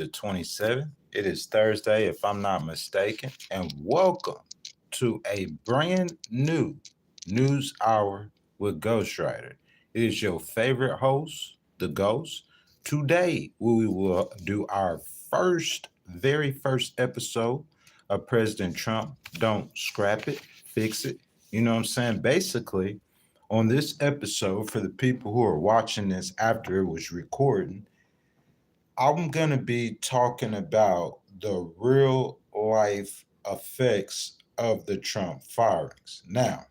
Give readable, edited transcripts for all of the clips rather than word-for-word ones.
the 27th. It is Thursday, if I'm not mistaken, and welcome to a brand new news hour with Ghostwriter. It is your favorite host, the Ghost. Today, we will do our very first episode of President Trump. Don't scrap it, fix it. You know what I'm saying? Basically, on this episode, for the people who are watching this after it was recording, I'm going to be talking about the real life effects of the Trump firings. Now,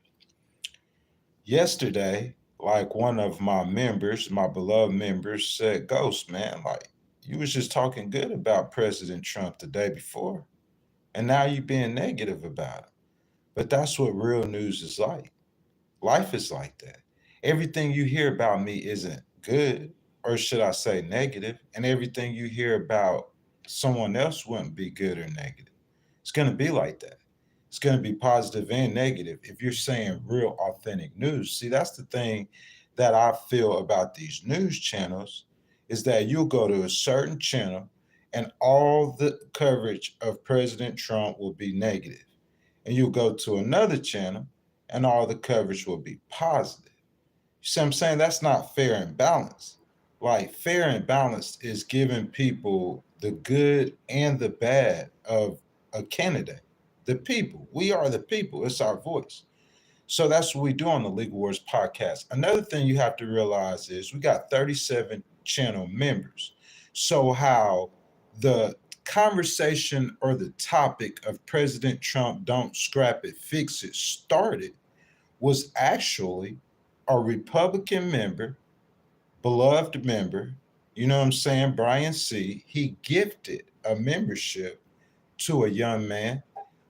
yesterday, like one of my members, my beloved members, said, Ghost, man, like you was just talking good about President Trump the day before, and now you being negative about him. But that's what real news is like. Life is like that. Everything you hear about me isn't good, or should I say negative, and everything you hear about someone else wouldn't be good or negative. It's going to be like that. It's going to be positive and negative if you're saying real authentic news. See, that's the thing that I feel about these news channels is that you'll go to a certain channel and all the coverage of President Trump will be negative. And you'll go to another channel and all the coverage will be positive. You see what I'm saying? That's not fair and balanced. Like fair and balanced is giving people the good and the bad of a candidate. The people. We are the people. It's our voice. So that's what we do on the Legal Wars podcast. Another thing you have to realize is we got 37 channel members. So how the conversation or the topic of President Trump, don't scrap it, fix it, started was actually a Republican member, beloved member, you know what I'm saying, Brian C. He gifted a membership to a young man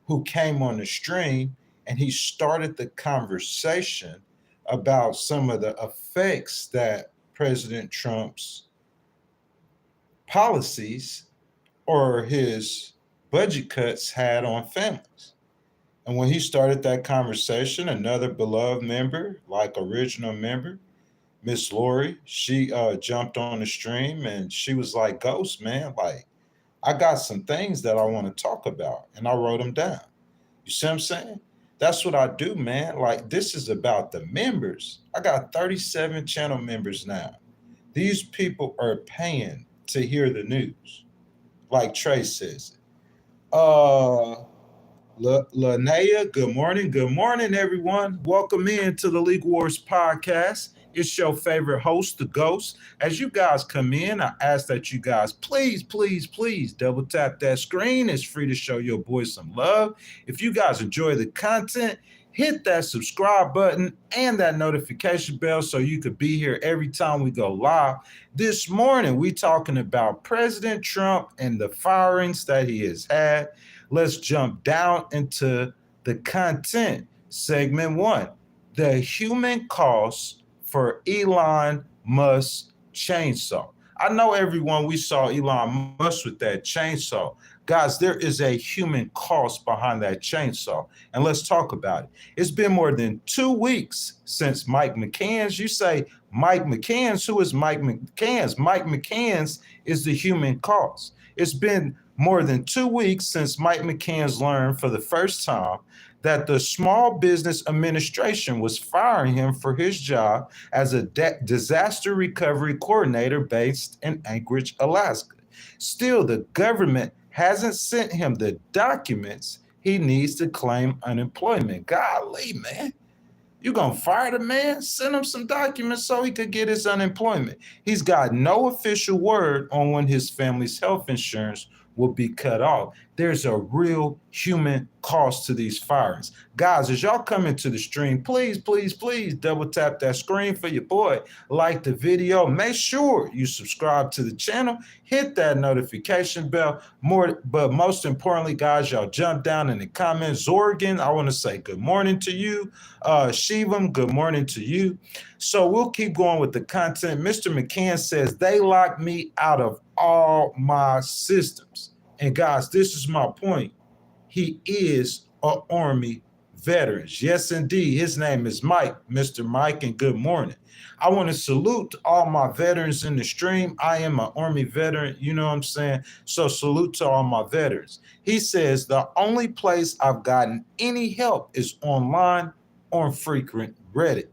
who came on the stream and he started the conversation about some of the effects that President Trump's policies or his budget cuts had on families. And when he started that conversation, another beloved member, like original member, Miss Lori, she jumped on the stream and she was like, Ghost, man, like, I got some things that I want to talk about. And I wrote them down. You see what I'm saying? That's what I do, man. Like, this is about the members. I got 37 channel members now. These people are paying to hear the news. Like Trey says it. Lanea, good morning. Good morning, everyone. Welcome in to the Legal Wars podcast. It's your favorite host, the Ghost. As you guys come in, I ask that you guys please double tap that screen. It's free to show your boys some love. If you guys enjoy the content, hit that subscribe button and that notification bell so you could be here every time we go live. This morning, we talking about President Trump and the firings that he has had. Let's jump down into the content. Segment 1, the human cost for Elon Musk chainsaw. I know everyone, we saw Elon Musk with that chainsaw. Guys, there is a human cost behind that chainsaw, and let's talk about it. It's been more than 2 weeks since Mike McCann's. You say, Mike McCann's, who is Mike McCann's? Mike McCann's is the human cost. It's been more than 2 weeks since Mike McCann's learned for the first time that the Small Business Administration was firing him for his job as a disaster recovery coordinator based in Anchorage, Alaska. Still, the government hasn't sent him the documents he needs to claim unemployment. Golly, man. You gonna fire the man? Send him some documents so he could get his unemployment. He's got no official word on when his family's health insurance will be cut off. There's a real human cost to these firings. Guys, as y'all come into the stream, please double tap that screen for your boy. Like the video. Make sure you subscribe to the channel. Hit that notification bell. But most importantly, guys, y'all jump down in the comments. Zorgan, I want to say good morning to you. Shivam, good morning to you. So we'll keep going with the content. Mr. McCann says they locked me out of all my systems. And guys, this is my point. He is an Army veterans. Yes, indeed. His name is Mike, Mr. Mike, and good morning. I want to salute all my veterans in the stream. I am an Army veteran, you know what I'm saying? So salute to all my veterans. He says, the only place I've gotten any help is online on frequent Reddit.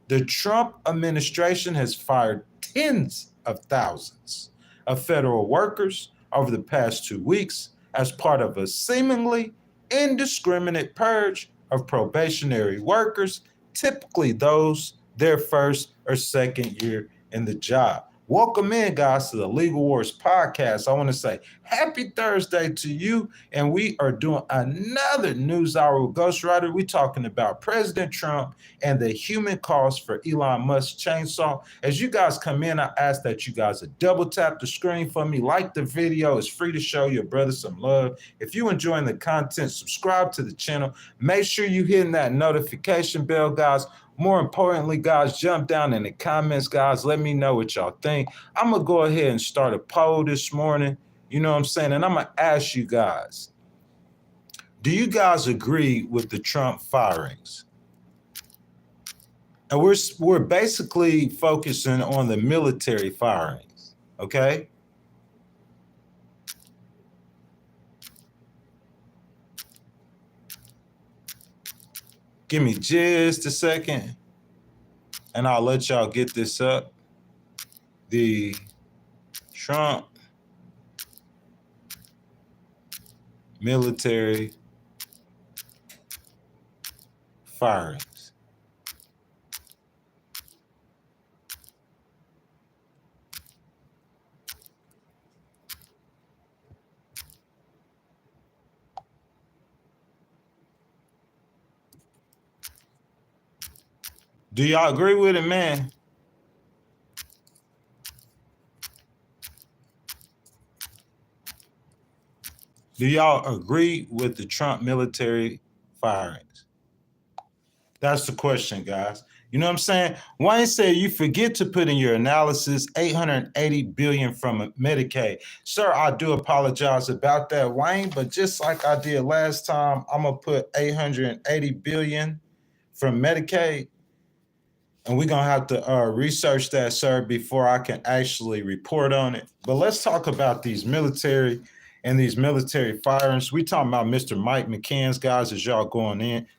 The Trump administration has fired tens of thousands of federal workers over the past 2 weeks as part of a seemingly indiscriminate purge of probationary workers, typically those their first or second year in the job. Welcome in, guys, to the Legal Wars podcast. I want to say happy Thursday to you, and we are doing another News Hour with Ghostwriter. We're talking about President Trump and the human cost for Elon Musk's chainsaw. As you guys come in, I ask that you guys double tap the screen for me, like the video. It's free to show your brother some love. If you're enjoying the content, subscribe to the channel. Make sure you're hitting that notification bell, guys. More importantly, guys, jump down in the comments, guys. Let me know what y'all think. I'm going to go ahead and start a poll this morning. You know what I'm saying? And I'm going to ask you guys, do you guys agree with the Trump firings? And we're basically focusing on the military firings, okay? Give me just a second, and I'll let y'all get this up. The Trump military firings. Do y'all agree with it, man? Do y'all agree with the Trump military firings? That's the question, guys. You know what I'm saying? Wayne said you forget to put in your analysis $880 billion from Medicaid. Sir, I do apologize about that, Wayne, but just like I did last time, I'm going to put $880 billion from Medicaid. And we're going to have to research that, sir, before I can actually report on it. But let's talk about these military and these military firings. We talking about Mr. Mike McCann's, guys, as y'all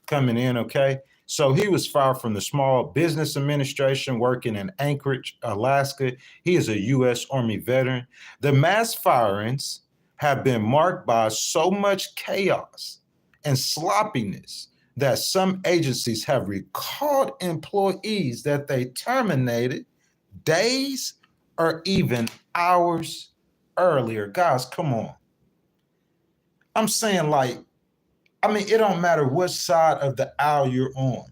coming in, okay? So he was fired from the Small Business Administration working in Anchorage, Alaska. He is a U.S. Army veteran. The mass firings have been marked by so much chaos and sloppiness that some agencies have recalled employees that they terminated days or even hours earlier. Guys, come on. I'm saying, like, it don't matter what side of the aisle you're on.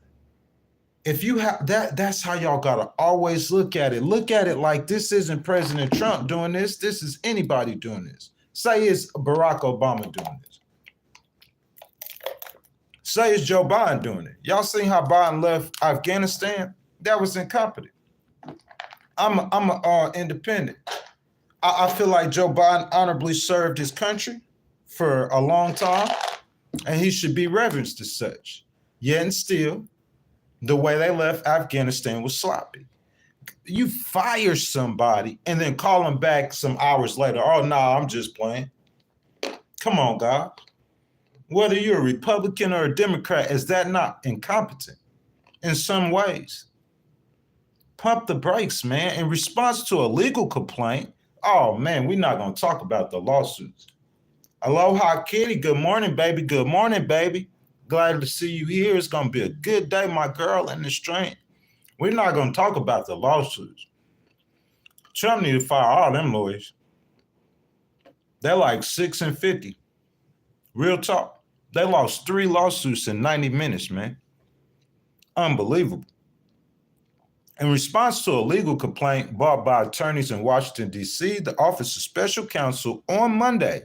If you have that's how y'all gotta always look at it. Look at it like this isn't President Trump doing this. This is anybody doing this. Say it's Barack Obama doing this. Say it's Joe Biden doing it. Y'all seen how Biden left Afghanistan? That was incompetent. I'm a independent. I feel like Joe Biden honorably served his country for a long time, and he should be reverenced as such. Yet and still, the way they left Afghanistan was sloppy. You fire somebody and then call them back some hours later. Oh, no, I'm just playing. Come on, God. Whether you're a Republican or a Democrat, is that not incompetent in some ways? Pump the brakes, man. In response to a legal complaint, oh, man, we're not going to talk about the lawsuits. Aloha, Kitty. Good morning, baby. Good morning, baby. Glad to see you here. It's going to be a good day, my girl, in the stream. We're not going to talk about the lawsuits. Trump need to fire all them lawyers. They're like 6 and 50. Real talk. They lost 3 lawsuits in 90 minutes, man. Unbelievable. In response to a legal complaint brought by attorneys in Washington, D.C., the Office of Special Counsel on Monday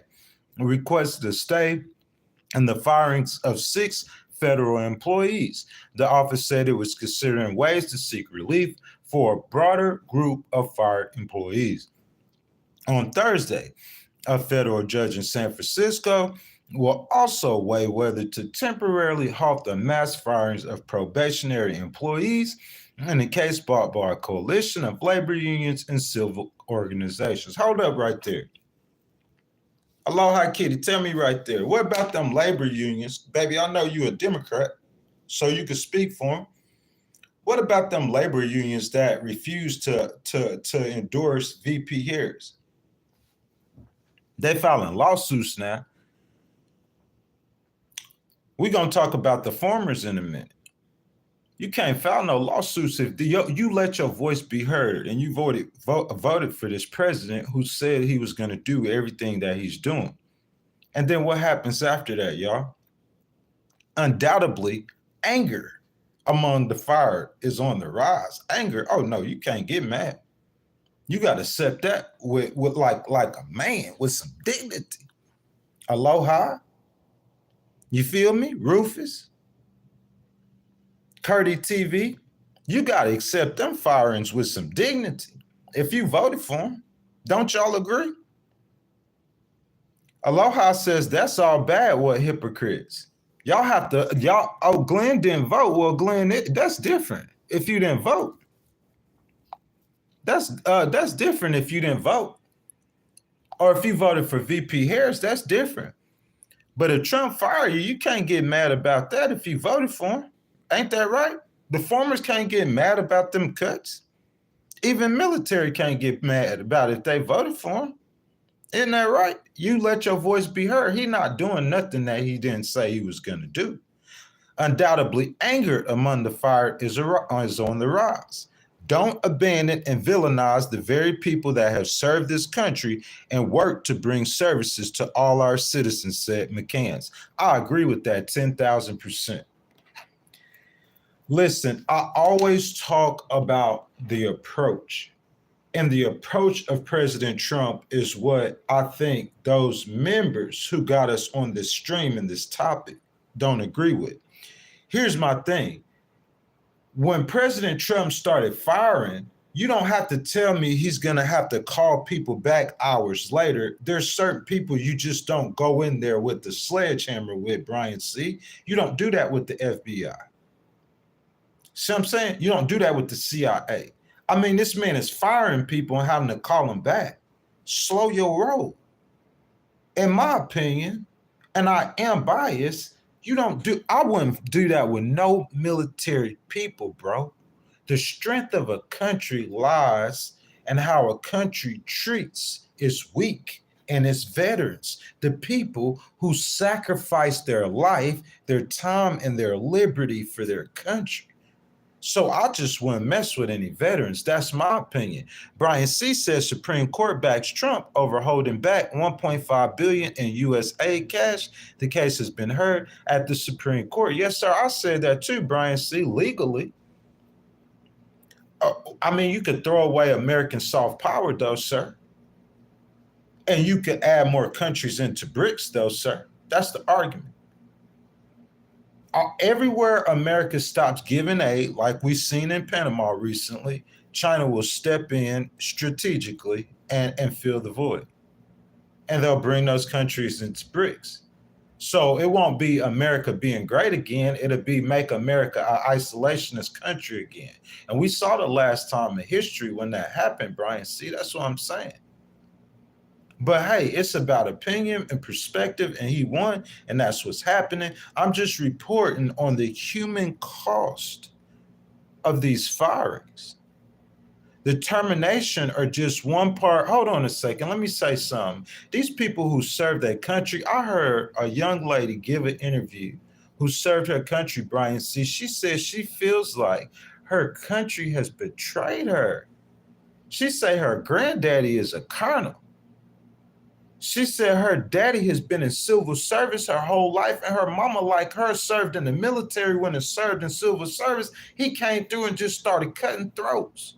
requested a stay in the firings of 6 federal employees. The office said it was considering ways to seek relief for a broader group of fired employees. On Thursday, a federal judge in San Francisco will also weigh whether to temporarily halt the mass firings of probationary employees in a case brought by a coalition of labor unions and civil organizations. Hold up right there. Aloha Kitty, tell me right there, what about them labor unions? Baby, I know you a Democrat, so you can speak for them. What about them labor unions that refuse to endorse VP Harris? They filing lawsuits now. We're going to talk about the farmers in a minute. You can't file no lawsuits if you let your voice be heard and you voted for this president who said he was going to do everything that he's doing. And then what happens after that, y'all? Undoubtedly, anger among the fired is on the rise. Anger, oh no, you can't get mad. You got to accept that with like a man with some dignity. Aloha. You feel me? Rufus, Curdy TV, you got to accept them firings with some dignity. If you voted for them, don't y'all agree? Aloha says that's all bad. What hypocrites? Y'all have to, Glenn didn't vote. Well, Glenn, that's different. If you didn't vote, that's different if you didn't vote. Or if you voted for VP Harris, that's different. But if Trump fired you, you can't get mad about that if you voted for him. Ain't that right? The farmers can't get mad about them cuts. Even military can't get mad about it if they voted for him. Isn't that right? You let your voice be heard. He's not doing nothing that he didn't say he was going to do. Undoubtedly, anger among the fired is on the rise. Don't abandon and villainize the very people that have served this country and worked to bring services to all our citizens, said McCants. I agree with that 10,000%. Listen, I always talk about the approach. And the approach of President Trump is what I think those members who got us on this stream and this topic don't agree with. Here's my thing. When President Trump started firing, you don't have to tell me he's going to have to call people back hours later. There's certain people you just don't go in there with the sledgehammer with, Brian C. You don't do that with the FBI. See what I'm saying? You don't do that with the CIA. I mean, this man is firing people and having to call them back. Slow your roll. In my opinion, and I am biased, I wouldn't do that with no military people, bro. The strength of a country lies in how a country treats its weak and its veterans, the people who sacrifice their life, their time, and their liberty for their country. So I just wouldn't mess with any veterans. That's my opinion. Brian C. says Supreme Court backs Trump over holding back $1.5 billion in U.S. aid cash. The case has been heard at the Supreme Court. Yes, sir. I said that too, Brian C. Legally. I mean, you could throw away American soft power, though, sir. And you could add more countries into BRICS, though, sir. That's the argument. Everywhere America stops giving aid, like we've seen in Panama recently, China will step in strategically and fill the void. And they'll bring those countries into BRICS. So it won't be America being great again. It'll be make America an isolationist country again. And we saw the last time in history when that happened, Brian. See, that's what I'm saying. But hey, it's about opinion and perspective, and he won, and that's what's happening. I'm just reporting on the human cost of these firings. The termination are just one part. Hold on a second. Let me say something. These people who serve their country, I heard a young lady give an interview who served her country, Brian C. She says she feels like her country has betrayed her. She said her granddaddy is a colonel. She said her daddy has been in civil service her whole life, and her mama, like her, served in the military. When it served in civil service, he came through and just started cutting throats.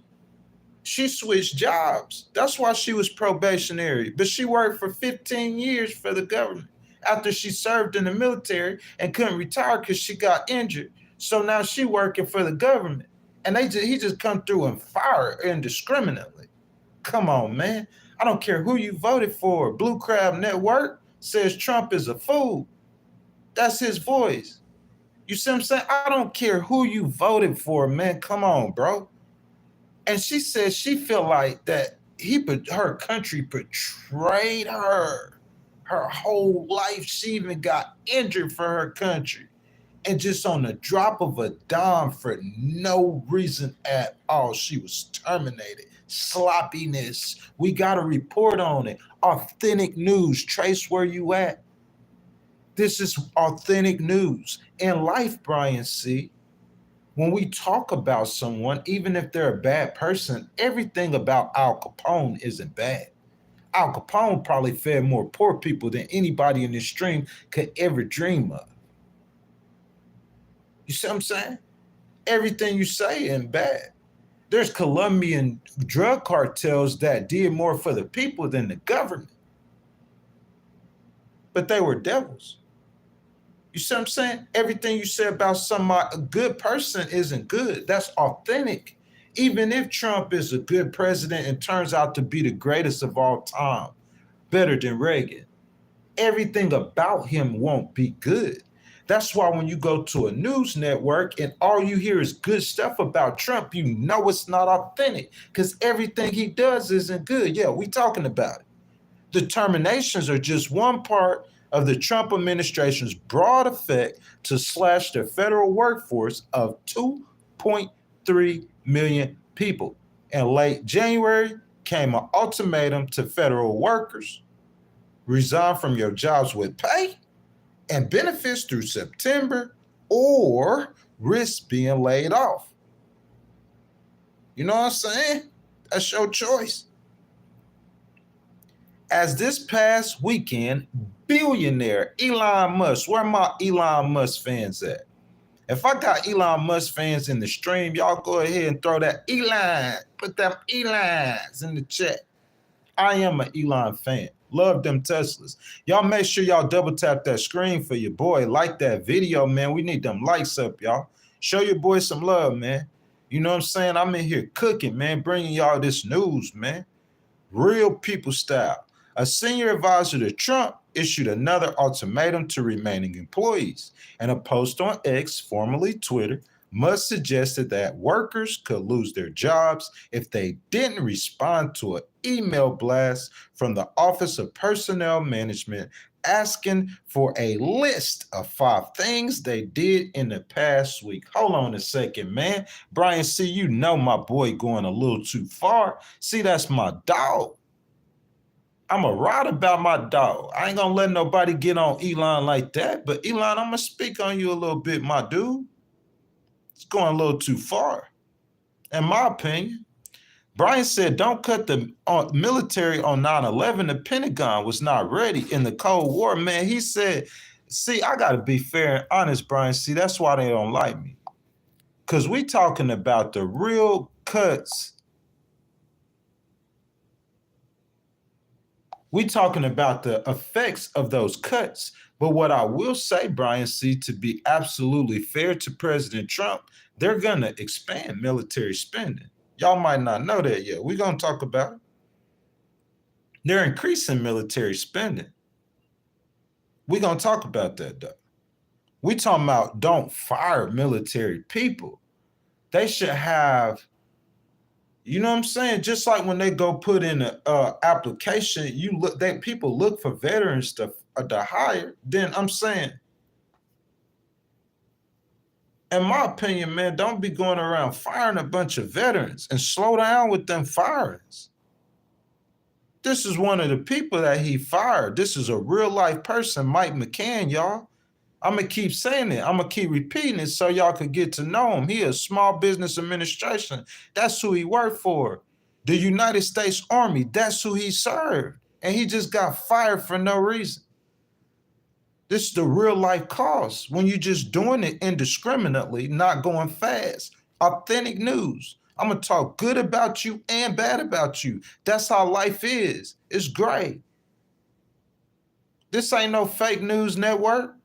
She switched jobs. That's why she was probationary. But she worked for 15 years for the government after she served in the military and couldn't retire because she got injured. So now she working for the government. And he just come through and fire indiscriminately. Come on, man. I don't care who you voted for. Blue Crab Network, says Trump is a fool. That's his voice. You see what I'm saying? I don't care who you voted for, man. Come on, bro. And she said she feel like that her country betrayed her whole life. She even got injured for her country. And just on the drop of a dime for no reason at all, she was terminated. Sloppiness. We got to report on it. Authentic news. Trace where you at. This is authentic news. In life, Brian C., when we talk about someone, even if they're a bad person, everything about Al Capone isn't bad. Al Capone probably fed more poor people than anybody in this stream could ever dream of. You see what I'm saying? Everything you say ain't bad. There's Colombian drug cartels that did more for the people than the government. But they were devils. You see what I'm saying? Everything you say about a good person isn't good. That's authentic. Even if Trump is a good president and turns out to be the greatest of all time, better than Reagan, everything about him won't be good. That's why when you go to a news network and all you hear is good stuff about Trump, you know it's not authentic because everything he does isn't good. Yeah, we talking about it. The terminations are just one part of the Trump administration's broad effect to slash the federal workforce of 2.3 million people. In late January came an ultimatum to federal workers: resign from your jobs with pay and benefits through September or risk being laid off. You know what I'm saying? That's your choice. As this past weekend, billionaire Elon Musk, where my Elon Musk fans at? If I got Elon Musk fans in the stream, y'all go ahead and throw that Elon, put them Elons in the chat. I am an Elon fan. Love them Teslas. Y'all make sure y'all double tap that screen for your boy. Like that video, man. We need them likes up, y'all. Show your boy some love, man. You know what I'm saying? I'm in here cooking, man, bringing y'all this news, man. Real people style. A senior advisor to Trump issued another ultimatum to remaining employees. In a post on X, formerly Twitter, Musk suggested that workers could lose their jobs if they didn't respond to an email blast from the Office of Personnel Management asking for a list of 5 things they did in the past week. Hold on a second, man. Brian C., you know my boy going a little too far. See, that's my dog. I'm a ride about my dog. I ain't gonna let nobody get on Elon like that. But Elon, I'm gonna speak on you a little bit, my dude. It's going a little too far, in my opinion. Brian said, don't cut the military on 9/11. The Pentagon was not ready in the Cold War, man. He said, see, I got to be fair and honest, Brian. See, that's why they don't like me. Because we talking about the real cuts. We talking about the effects of those cuts. But what I will say, Brian C., to be absolutely fair to President Trump, they're going to expand military spending. Y'all might not know that yet. We're going to talk about it. They're increasing military spending. We're going to talk about that, though. We talking about don't fire military people. They should have, you know what I'm saying? Just like when they go put in an application, people look for veterans to hire. Then I'm saying, in my opinion, man, don't be going around firing a bunch of veterans and slow down with them firings. This is one of the people that he fired. This is a real life person, Mike McCann, y'all. I'm going to keep saying it. I'm going to keep repeating it so y'all could get to know him. He is Small Business Administration. That's who he worked for. The United States Army, that's who he served. And he just got fired for no reason. This is the real life cost when you're just doing it indiscriminately, not going fast. Authentic news. I'm going to talk good about you and bad about you. That's how life is. It's great. This ain't no fake news network.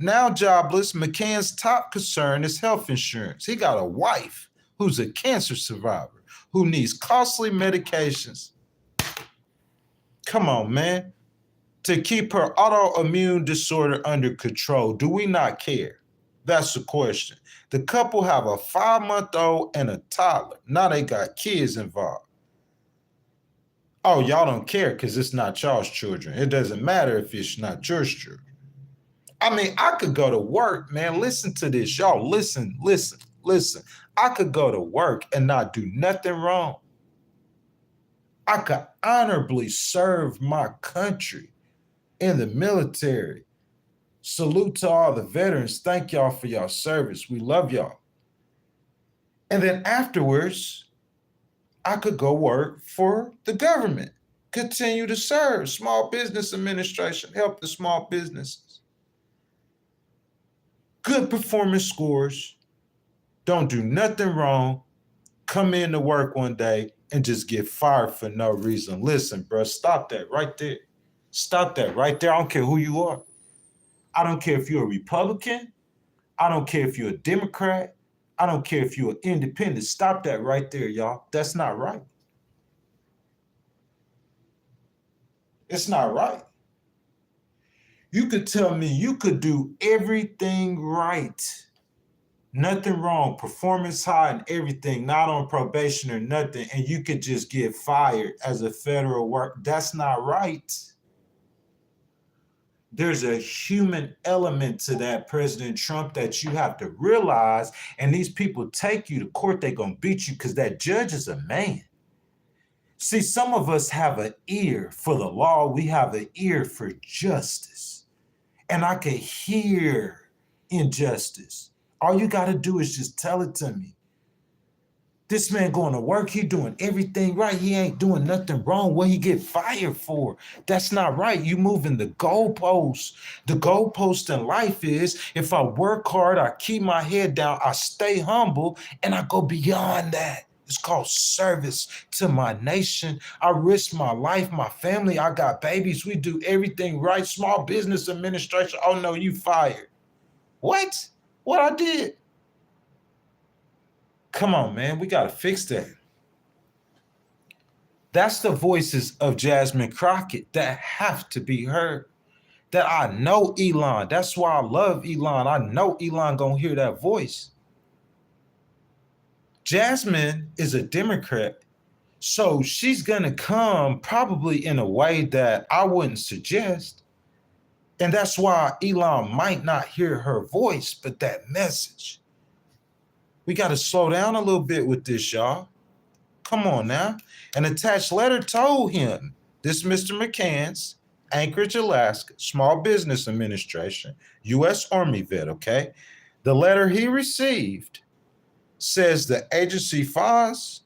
Now jobless, McCann's top concern is health insurance. He got a wife who's a cancer survivor who needs costly medications. Come on, man. to keep her autoimmune disorder under control. Do we not care? That's the question. The couple have a 5-month-old and a toddler. Now they got kids involved. Oh, y'all don't care because it's not y'all's children. It doesn't matter if it's not your children. I mean, I could go to work, man. Listen to this, y'all. Listen. I could go to work and not do nothing wrong. I could honorably serve my country in the military. Salute to all the veterans. Thank y'all for y'all service. We love y'all. And then afterwards, I could go work for the government, continue to serve, Small Business Administration, help the small businesses. Good performance scores, don't do nothing wrong, come into work one day and just get fired for no reason. Listen, bro, stop that right there. Stop that right there. I don't care who you are. I don't care if you're a Republican. I don't care if you're a Democrat. I don't care if you're an independent. Stop that right there, y'all. That's not right. It's not right. You could tell me you could do everything right. Nothing wrong, performance high and everything, not on probation or nothing, and you could just get fired as a federal worker. That's not right. There's a human element to that, President Trump, that you have to realize, and these people take you to court, they're going to beat you because that judge is a man. See, some of us have an ear for the law. We have an ear for justice. And I can hear injustice. All you got to do is just tell it to me. This man going to work, he doing everything right. He ain't doing nothing wrong. What he get fired for? That's not right. You moving the goalposts. The goalpost in life is if I work hard, I keep my head down, I stay humble, and I go beyond that. It's called service to my nation. I risk my life, my family. I got babies. We do everything right. Small Business Administration. Oh, no, you fired. What? What I did? Come on, man. We got to fix that. That's the voices of Jasmine Crockett that have to be heard. That I know Elon. That's why I love Elon. I know Elon going to hear that voice. Jasmine is a Democrat, so she's going to come probably in a way that I wouldn't suggest. And that's why Elon might not hear her voice, but that message. We got to slow down a little bit with this, y'all. Come on now. An attached letter told him, this Mr. McCann's, Anchorage, Alaska, Small Business Administration, U.S. Army vet, okay? The letter he received says the agency finds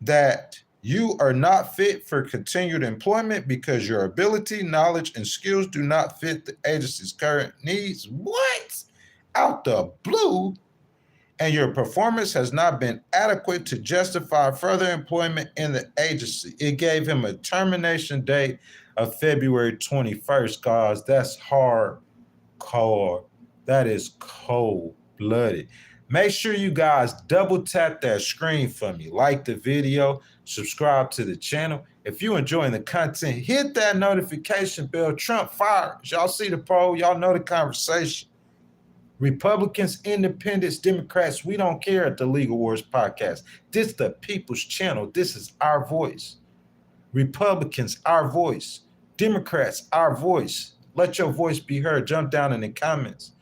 that you are not fit for continued employment because your ability, knowledge, and skills do not fit the agency's current needs. What? Out the blue? And your performance has not been adequate to justify further employment in the agency. It gave him a termination date of February 21st, guys. That's hardcore. That is cold-blooded. Make sure you guys double tap that screen for me. Like the video, subscribe to the channel. If you're enjoying the content, hit that notification bell. Trump fired. Y'all see the poll. Y'all know the conversation. Republicans, independents, Democrats, we don't care at the Legal Wars podcast. This is the people's channel. This is our voice. Republicans, our voice. Democrats, our voice. Let your voice be heard. Jump down in the comments.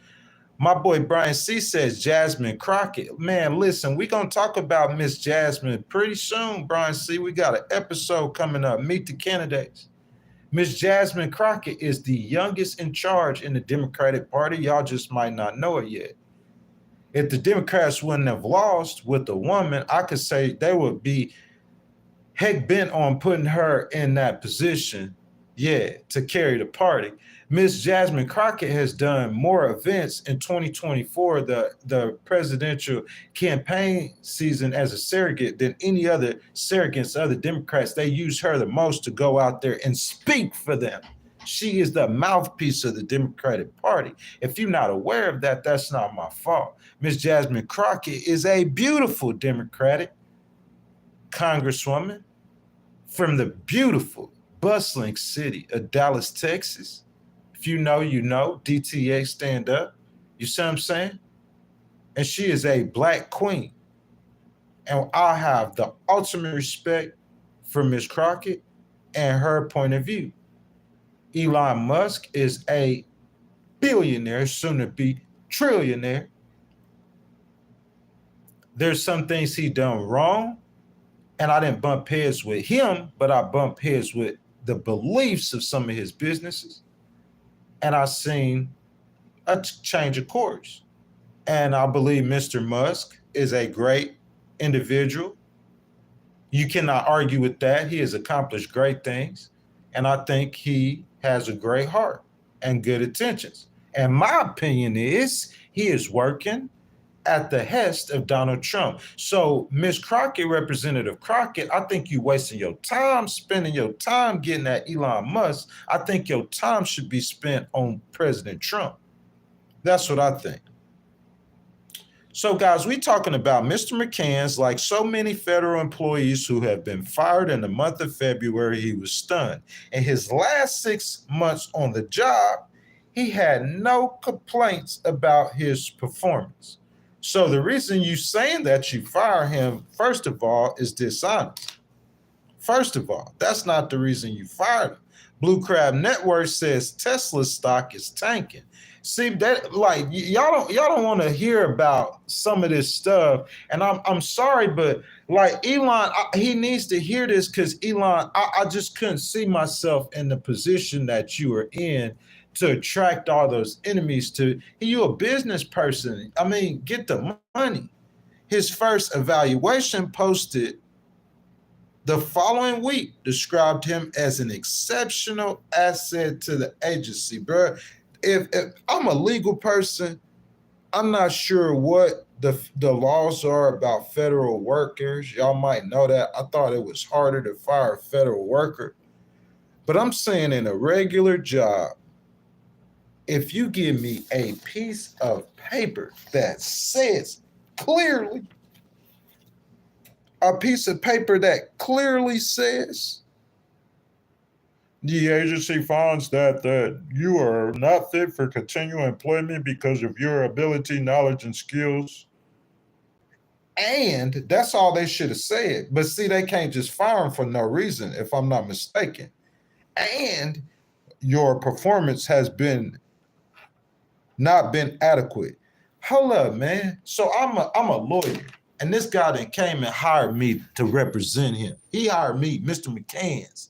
My boy Brian C. says Jasmine Crockett. Man, listen, we're going to talk about Miss Jasmine pretty soon, Brian C. We got an episode coming up. Meet the candidates. Miss Jasmine Crockett is the youngest in charge in the Democratic Party. Y'all just might not know it yet. If the Democrats wouldn't have lost with a woman, I could say they would be heck bent on putting her in that position, to carry the party. Miss Jasmine Crockett has done more events in 2024, the presidential campaign season, as a surrogate than any other surrogates, other Democrats. They use her the most to go out there and speak for them. She is the mouthpiece of the Democratic Party. If you're not aware of that, that's not my fault. Miss Jasmine Crockett is a beautiful Democratic congresswoman from the beautiful bustling city of Dallas, Texas. If you know, you know. DTA, stand up. You see what I'm saying? And she is a black queen. And I have the ultimate respect for Ms. Crockett and her point of view. Elon Musk is a billionaire, soon to be trillionaire. There's some things he done wrong, and I didn't bump heads with him, but I bumped heads with the beliefs of some of his businesses. And I seen a change of course. And I believe Mr. Musk is a great individual. You cannot argue with that. He has accomplished great things. And I think he has a great heart and good intentions. And my opinion is he is working at the hest of Donald Trump. So, Ms. Crockett, Representative Crockett, I think you wasting your time, spending your time getting at Elon Musk. I think your time should be spent on President Trump. That's what I think. So, guys, we're talking about Mr. McCann's, like so many federal employees who have been fired in the month of February, he was stunned. In his last 6 months on the job, he had no complaints about his performance. So the reason you saying that you fire him, first of all, is dishonest. First of all, that's not the reason you fired him. Blue Crab Network says Tesla stock is tanking. See that, like, y'all don't want to hear about some of this stuff, and I'm sorry, but like Elon, he needs to hear this, because Elon, I just couldn't see myself in the position that you were in to attract all those enemies. To you, a business person. I mean, get the money. His first evaluation posted the following week described him as an exceptional asset to the agency, bro. If I'm a legal person, I'm not sure what the laws are about federal workers. Y'all might know that. I thought it was harder to fire a federal worker. But I'm saying in a regular job, if you give me a piece of paper that says clearly, a piece of paper that clearly says, the agency finds that you are not fit for continual employment because of your ability, knowledge, and skills. And that's all they should have said. But see, they can't just fire him for no reason, if I'm not mistaken. And your performance has not been adequate. Hold up, man. So I'm a lawyer, and this guy then came and hired me to represent him. He hired me, Mr. McCann's.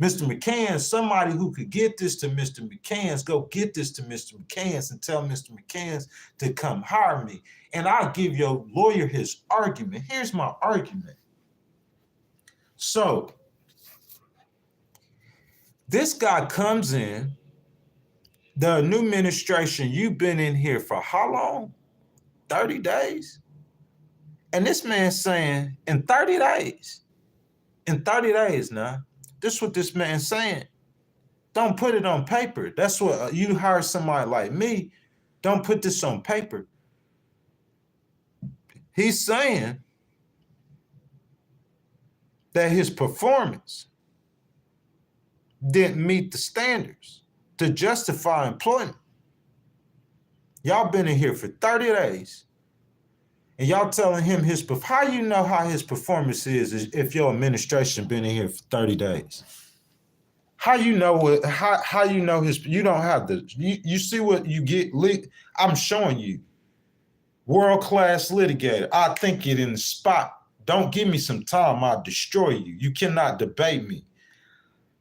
Mr. McCann's, somebody who could get this to Mr. McCann's, go get this to Mr. McCann's and tell Mr. McCann's to come hire me. And I'll give your lawyer his argument. Here's my argument. So this guy comes in, the new administration, you've been in here for how long? 30 days? And this man's saying, in 30 days now, this is what this man's saying. Don't put it on paper. That's what you hire somebody like me. Don't put this on paper. He's saying that his performance didn't meet the standards to justify employment. Y'all been in here for 30 days. And y'all telling him how you know how his performance is if your administration been in here for 30 days? How you know what? How you know his? You don't have you see what you get. I'm showing you. World-class litigator. I think it in the spot. Don't give me some time. I'll destroy you. You cannot debate me.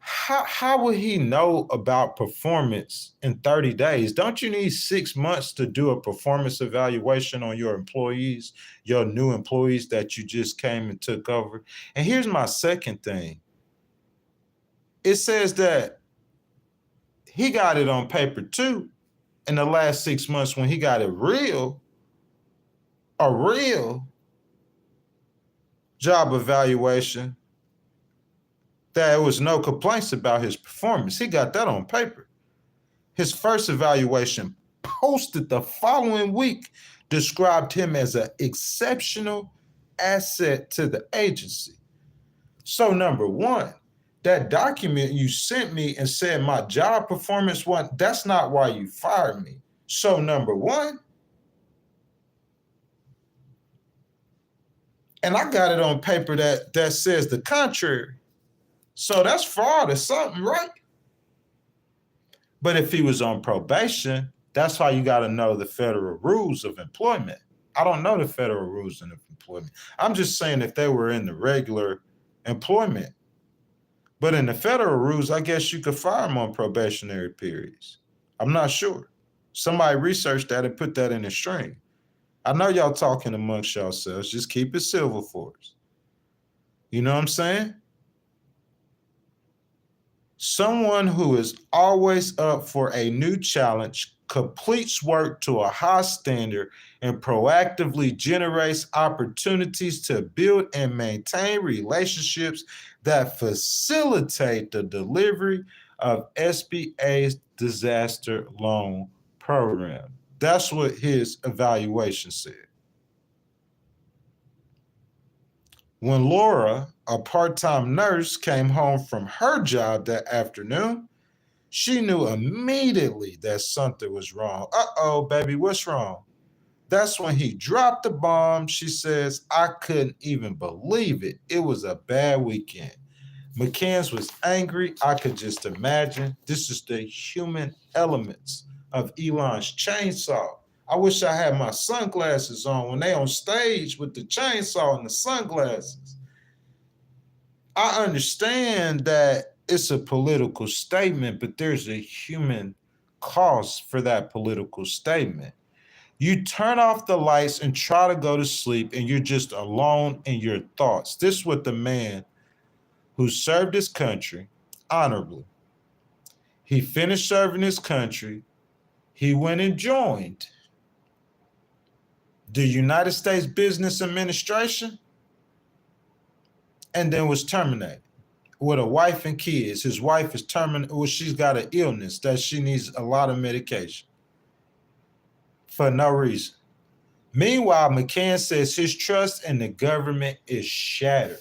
How would he know about performance in 30 days? Don't you need 6 months to do a performance evaluation on your employees, your new employees that you just came and took over? And here's my second thing. It says that he got it on paper too in the last 6 months when he got a real job evaluation, that there was no complaints about his performance. He got that on paper. His first evaluation, posted the following week, described him as an exceptional asset to the agency. So number one, That document you sent me and said my job performance wasn't, that's not why you fired me. So number one, and I got it on paper that says the contrary. So that's fraud or something, right? But if he was on probation, that's how you got to know the federal rules of employment. I don't know the federal rules of employment. I'm just saying if they were in the regular employment. But in the federal rules, I guess you could fire them on probationary periods. I'm not sure. Somebody researched that and put that in the string. I know y'all talking amongst yourselves. Just keep it civil for us. You know what I'm saying? Someone who is always up for a new challenge, completes work to a high standard, and proactively generates opportunities to build and maintain relationships that facilitate the delivery of SBA's disaster loan program. That's what his evaluation said. When Laura, a part-time nurse, came home from her job that afternoon, she knew immediately that something was wrong. Uh-oh, baby, what's wrong? That's when he dropped the bomb. She says, I couldn't even believe it. It was a bad weekend. McCann's was angry. I could just imagine. This is the human elements of Elon's chainsaw. I wish I had my sunglasses on when they on stage with the chainsaw and the sunglasses. I understand that it's a political statement, but there's a human cost for that political statement. You turn off the lights and try to go to sleep, and you're just alone in your thoughts. This is what the man who served his country honorably. He finished serving his country. He went and joined the United States Business Administration and then was terminated with a wife and kids. His wife is terminated. Well, she's got an illness that she needs a lot of medication for no reason. Meanwhile, McCann says his trust in the government is shattered.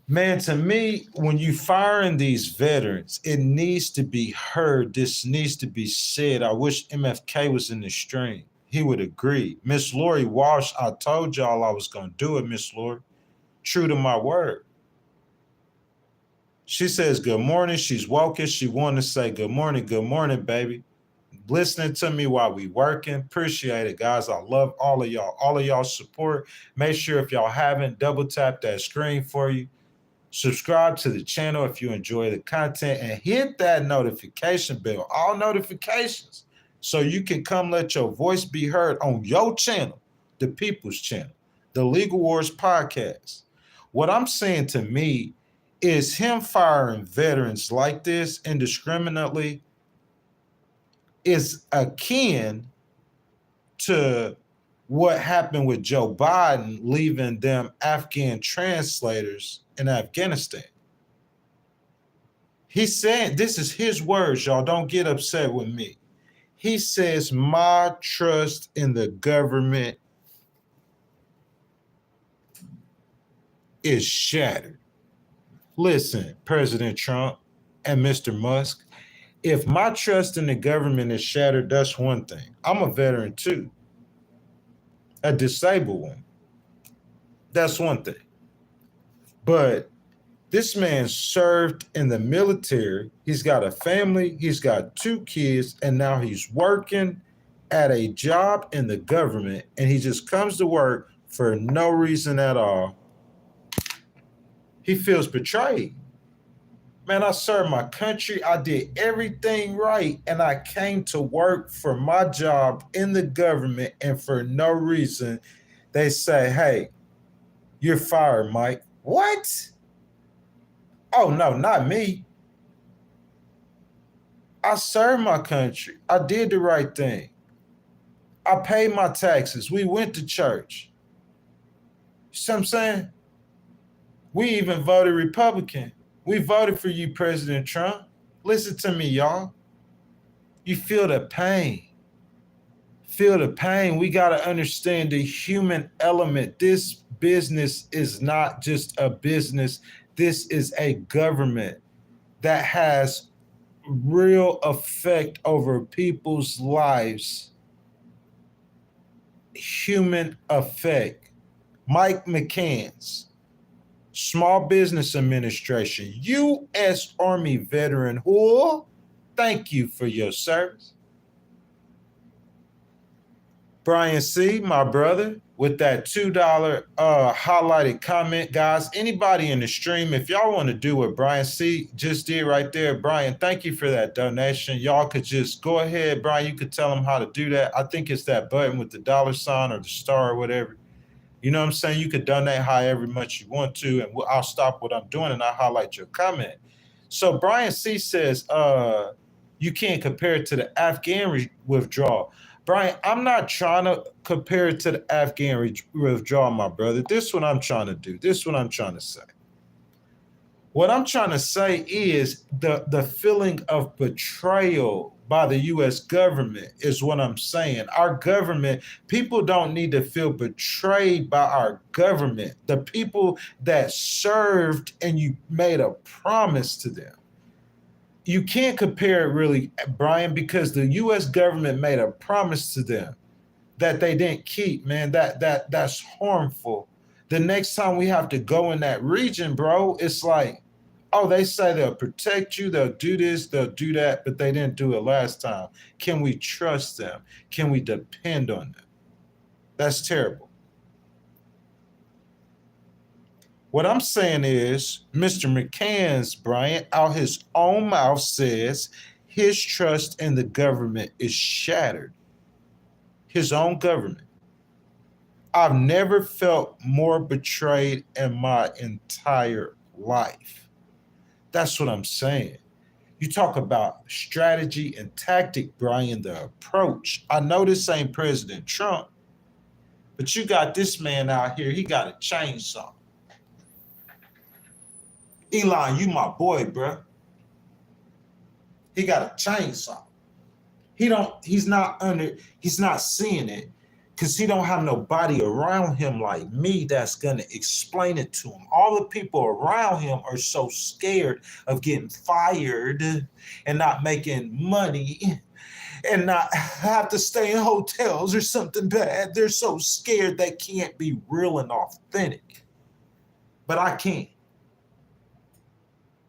Man, to me, when you firing these veterans, it needs to be heard. This needs to be said. I wish MFK was in the stream. He would agree. Miss Lori Walsh, I told y'all I was going to do it, Miss Lori. True to my word. She says, good morning. She's woken. She wanted to say, good morning, baby. Listening to me while we working. Appreciate it, guys. I love all of y'all's support. Make sure if y'all haven't, double tap that screen for you. Subscribe to the channel if you enjoy the content and hit that notification bell, all notifications, so you can come let your voice be heard on your channel, the People's Channel, the Legal Wars Podcast. What I'm saying to me is him firing veterans like this indiscriminately is akin to what happened with Joe Biden leaving them Afghan translators in Afghanistan. He said, this is his words, y'all. Don't get upset with me. He says, my trust in the government is shattered. Listen, President Trump and Mr. Musk, if my trust in the government is shattered, that's one thing. I'm a veteran too. A disabled one. That's one thing. But this man served in the military. He's got a family. He's got 2 kids. And now he's working at a job in the government. And he just comes to work for no reason at all. He feels betrayed. Man, I served my country. I did everything right. And I came to work for my job in the government. And for no reason, they say, hey, you're fired, Mike. What? Oh, no, not me. I served my country. I did the right thing. I paid my taxes. We went to church. You see what I'm saying? We even voted Republican. We voted for you, President Trump. Listen to me, y'all. You feel the pain. Feel the pain. We got to understand the human element. This business is not just a business. This is a government that has real effect over people's lives, human effect. Mike McCann's Small Business Administration, U.S. Army veteran, who thank you for your service. Brian C., my brother, with that $2 highlighted comment. Guys, anybody in the stream, if y'all want to do what Brian C. just did right there, Brian, thank you for that donation. Y'all could just go ahead, Brian, you could tell them how to do that. I think it's that button with the $ or the star or whatever. You know what I'm saying? You could donate however much you want to, and I'll stop what I'm doing and I'll highlight your comment. So Brian C. says, you can't compare it to the Afghan withdrawal. Brian, I'm not trying to compare it to the Afghan withdrawal, my brother. This is what I'm trying to do. This is what I'm trying to say. What I'm trying to say is the feeling of betrayal by the U.S. government is what I'm saying. Our government, people don't need to feel betrayed by our government. The people that served and you made a promise to them. You can't compare it really, Brian, because the U.S. government made a promise to them that they didn't keep, man. That's harmful. The next time we have to go in that region, bro, it's like, oh, they say they'll protect you, they'll do this, they'll do that, but they didn't do it last time. Can we trust them? Can we depend on them? That's terrible. What I'm saying is, Mr. McCann's, Brian, out his own mouth says his trust in the government is shattered. His own government. I've never felt more betrayed in my entire life. That's what I'm saying. You talk about strategy and tactic, Brian, the approach. I know this ain't President Trump, but you got this man out here, he got a chainsaw. Elon, you my boy, bro. He got a chainsaw. He's not seeing it because he don't have nobody around him like me that's gonna explain it to him. All the people around him are so scared of getting fired and not making money and not have to stay in hotels or something bad. They're so scared they can't be real and authentic. But I can't.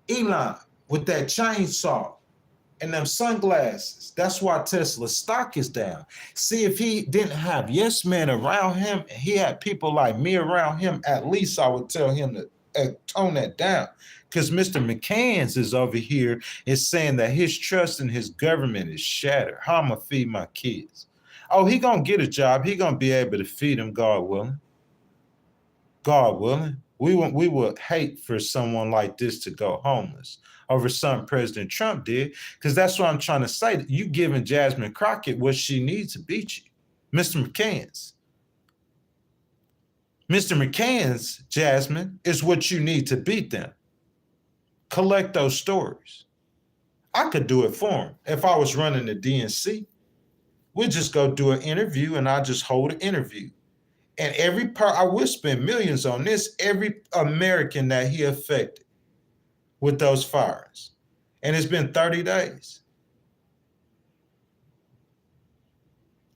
Elon with that chainsaw and them sunglasses, that's why Tesla's stock is down. See, if he didn't have yes men around him and he had people like me around him, at least I would tell him to tone that down. Because Mr. McCann's is over here is saying that his trust in his government is shattered. How am I feed my kids? Oh, he gonna get a job. He gonna be able to feed them, God willing. God willing. We would hate for someone like this to go homeless over something President Trump did, because that's what I'm trying to say. You giving Jasmine Crockett what she needs to beat you. Mr. McCann's. Mr. McCann's, Jasmine, is what you need to beat them. Collect those stories. I could do it for him. If I was running the DNC, we'd just go do an interview and I just hold an interview. And I will spend millions on this, every American that he affected with those fires. And it's been 30 days.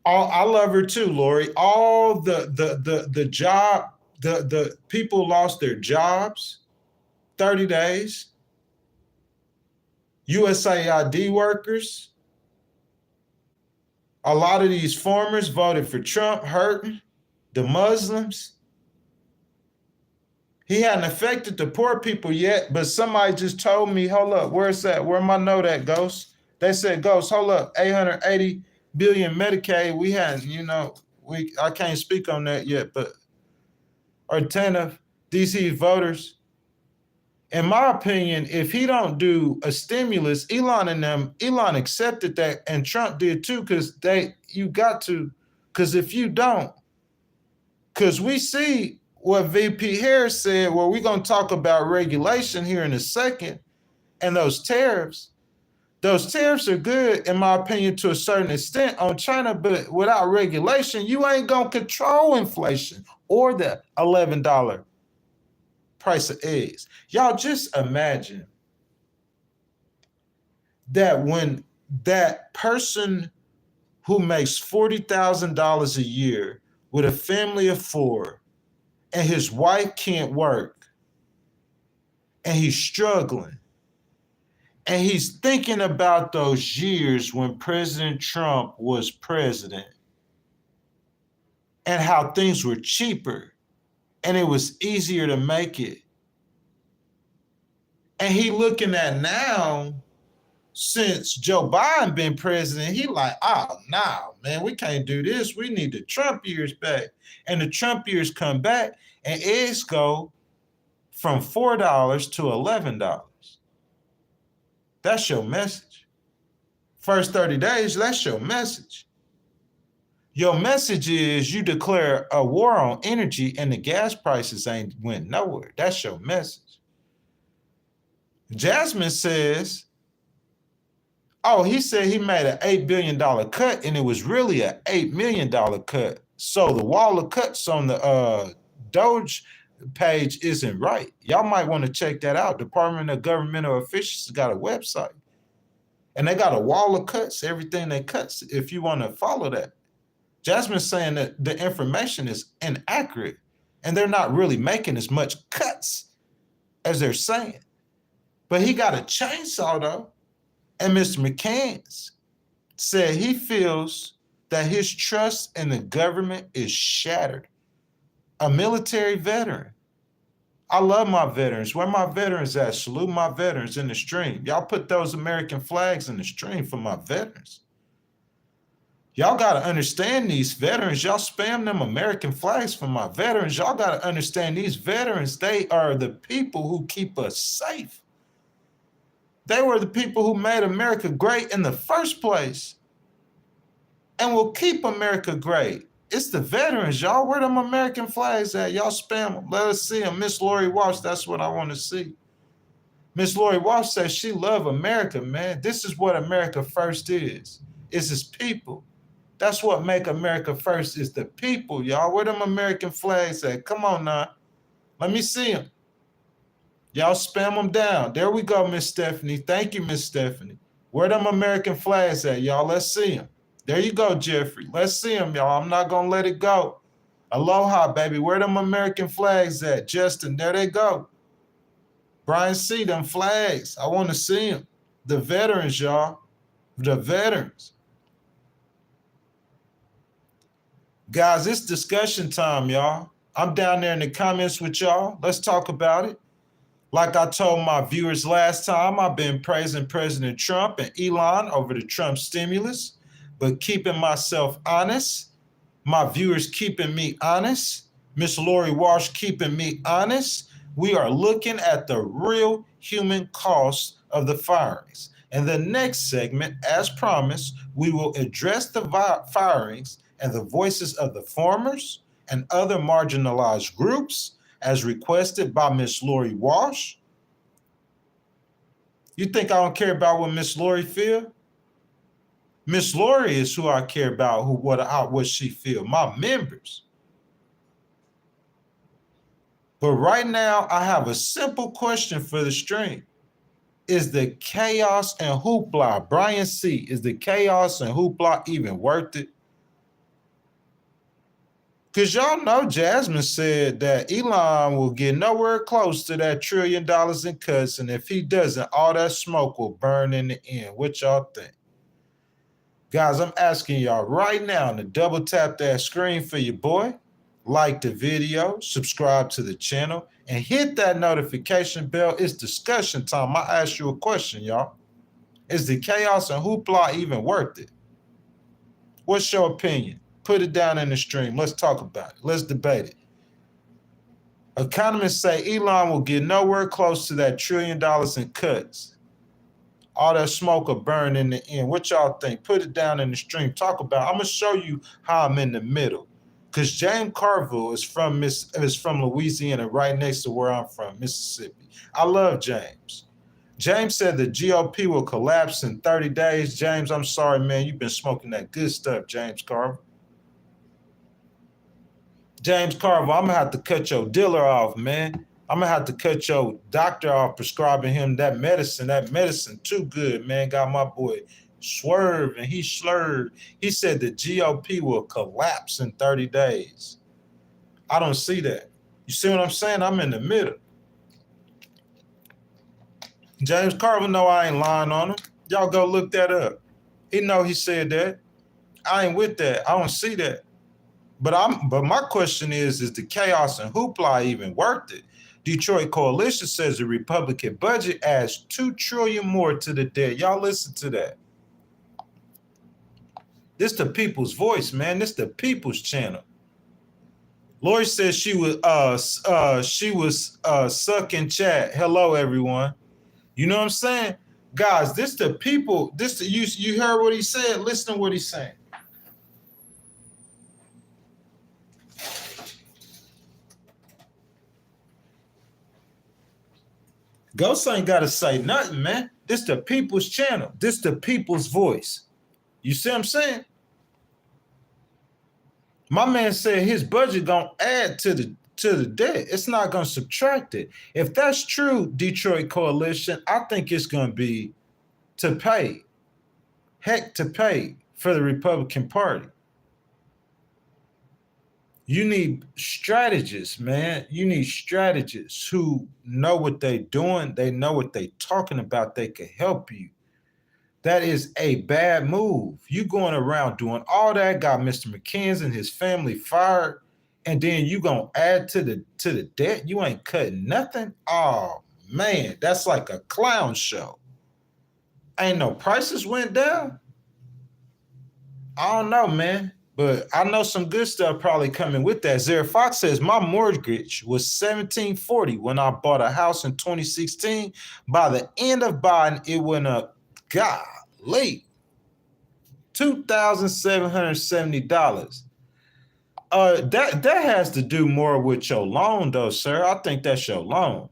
I love her too, Lori. All the people lost their jobs, 30 days. USAID workers. A lot of these farmers voted for Trump, hurting. The Muslims. He hadn't affected the poor people yet, but somebody just told me, hold up, where's that? Where my note at, Ghost? They said, Ghost, hold up, 880 billion Medicaid. We hadn't, I can't speak on that yet, but or 10 of DC voters. In my opinion, if he don't do a stimulus, Elon accepted that, and Trump did too, because if you don't, because we see what VP Harris said, well, we're going to talk about regulation here in a second, and those tariffs are good, in my opinion, to a certain extent on China, but without regulation, you ain't going to control inflation or the $11 price of eggs. Y'all just imagine that when that person who makes $40,000 a year with a family of 4 and his wife can't work and he's struggling and he's thinking about those years when President Trump was president and how things were cheaper and it was easier to make it. And he looking at now, since Joe Biden been president, he like, oh, no, man, we can't do this. We need the Trump years back. And the Trump years come back and eggs go from $4 to $11. That's your message. First 30 days, that's your message. Your message is you declare a war on energy and the gas prices ain't went nowhere. That's your message. Jasmine says, oh, he said he made an $8 billion cut and it was really an $8 million cut. So the wall of cuts on the DOGE page isn't right. Y'all might want to check that out. Department of Governmental Efficiency got a website. And they got a wall of cuts, everything they cuts, if you want to follow that. Jasmine's saying that the information is inaccurate and they're not really making as much cuts as they're saying. But he got a chainsaw though. And Mr. McCants said he feels that his trust in the government is shattered. A military veteran. I love my veterans. Where my veterans at? Salute my veterans in the stream. Y'all put those American flags in the stream for my veterans. Y'all got to understand these veterans. Y'all spam them American flags for my veterans. Y'all got to understand these veterans. They are the people who keep us safe. They were the people who made America great in the first place and will keep America great. It's the veterans, y'all. Where them American flags at? Y'all spam them. Let us see them. Miss Lori Walsh, that's what I want to see. Miss Lori Walsh says she love America, man. This is what America first is. It's its people. That's what make America first is the people, y'all. Where them American flags at? Come on now. Let me see them. Y'all spam them down. There we go, Miss Stephanie. Thank you, Miss Stephanie. Where them American flags at, y'all? Let's see them. There you go, Jeffrey. Let's see them, y'all. I'm not going to let it go. Aloha, baby. Where them American flags at? Justin, there they go. Brian, see them flags. I want to see them. The veterans, y'all. The veterans. Guys, it's discussion time, y'all. I'm down there in the comments with y'all. Let's talk about it. Like I told my viewers last time, I've been praising President Trump and Elon over the Trump stimulus, but keeping myself honest, my viewers keeping me honest, Miss Lori Walsh keeping me honest. We are looking at the real human cost of the firings. In the next segment, as promised, we will address the firings and the voices of the farmers and other marginalized groups as requested by Miss Lori Walsh. You think I don't care about what Miss Lori feel? Miss Lori is who I care about, what she feel, my members. But right now, I have a simple question for the stream. Is the chaos and hoopla, Brian C., is the chaos and hoopla even worth it? Because y'all know Jasmine said that Elon will get nowhere close to that $1 trillion in cuts, and if he doesn't, all that smoke will burn in the end. What y'all think? Guys, I'm asking y'all right now to double tap that screen for your boy, like the video, subscribe to the channel, and hit that notification bell. It's discussion time. I ask you a question, y'all. Is the chaos and hoopla even worth it? What's your opinion? Put it down in the stream. Let's talk about it. Let's debate it. Economists say Elon will get nowhere close to that $1 trillion in cuts. All that smoke will burn in the end. What y'all think? Put it down in the stream. Talk about it. I'm going to show you how I'm in the middle. Because James Carville is from Louisiana, right next to where I'm from, Mississippi. I love James. James said the GOP will collapse in 30 days. James, I'm sorry, man. You've been smoking that good stuff, James Carville. James Carville, I'm going to have to cut your dealer off, man. I'm gonna have to cut your doctor off prescribing him that medicine. That medicine too good, man. Got my boy swerved and he slurred. He said the GOP will collapse in 30 days. I don't see that. You see what I'm saying? I'm in the middle. James Carver know I ain't lying on him. Y'all go look that up. He know he said that. I ain't with that. I don't see that. But my question is the chaos and hoopla even worth it? Detroit Coalition says the Republican budget adds $2 trillion more to the debt. Y'all listen to that. This the people's voice, man. This the people's channel. Lori says she was sucking chat. Hello, everyone. You know what I'm saying? Guys, this the people, you heard what he said. Listen to what he's saying. Ghost ain't got to say nothing, man. This the people's channel. This the people's voice. You see what I'm saying? My man said his budget gonna add to the debt. It's not gonna subtract it. If that's true, Detroit Coalition, I think it's gonna be to pay for the Republican Party. You need strategists, man. You need strategists who know what they're doing. They know what they're talking about. They can help you. That is a bad move. You going around doing all that, got Mr. McKenzie and his family fired, and then you gonna add to the debt. You ain't cutting nothing. Oh man, that's like a clown show. Ain't no prices went down. I don't know, man. But I know some good stuff probably coming with that. Zara Fox says, my mortgage was $1,740 when I bought a house in 2016. By the end of buying, it went up, golly, $2,770. That has to do more with your loan, though, sir. I think that's your loan.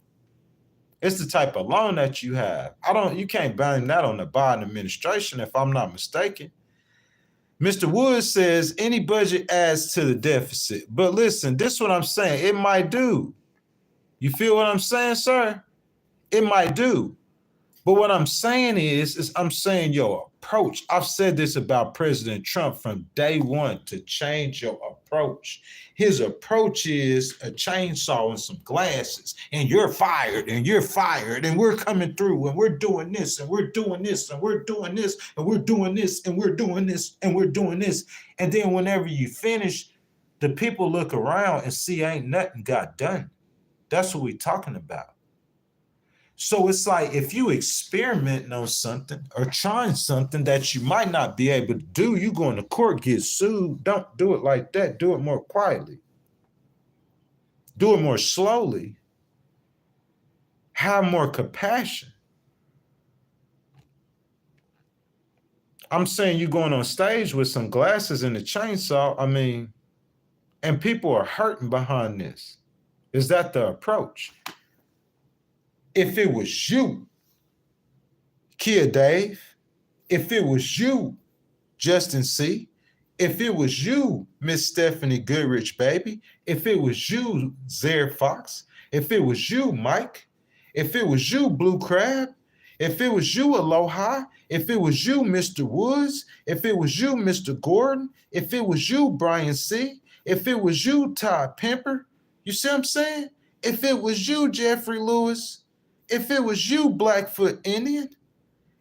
It's the type of loan that you have. You can't blame that on the Biden administration, if I'm not mistaken. Mr. Woods says any budget adds to the deficit. But listen, this is what I'm saying. It might do. You feel what I'm saying, sir? It might do. But what I'm saying is I'm saying your approach. I've said this about President Trump from day one, to change your approach. His approach is a chainsaw and some glasses, and you're fired, and you're fired, and we're coming through, and we're doing this, and we're doing this, and we're doing this, and we're doing this, and we're doing this, and we're doing this. And then whenever you finish, the people look around and see ain't nothing got done. That's what we're talking about. So it's like if you experimenting on something or trying something that you might not be able to do, you going to court, get sued. Don't do it like that. Do it more quietly. Do it more slowly. Have more compassion. I'm saying you going on stage with some glasses and a chainsaw, and people are hurting behind this. Is that the approach? If it was you, Kia Dave, if it was you, Justin C., if it was you, Miss Stephanie Goodrich, baby, if it was you, Zara Fox, if it was you, Mike, if it was you, Blue Crab, if it was you, Aloha, if it was you, Mr. Woods, if it was you, Mr. Gordon, if it was you, Brian C., if it was you, Todd Pemper, you see what I'm saying? If it was you, Jeffrey Lewis, if it was you, Blackfoot Indian,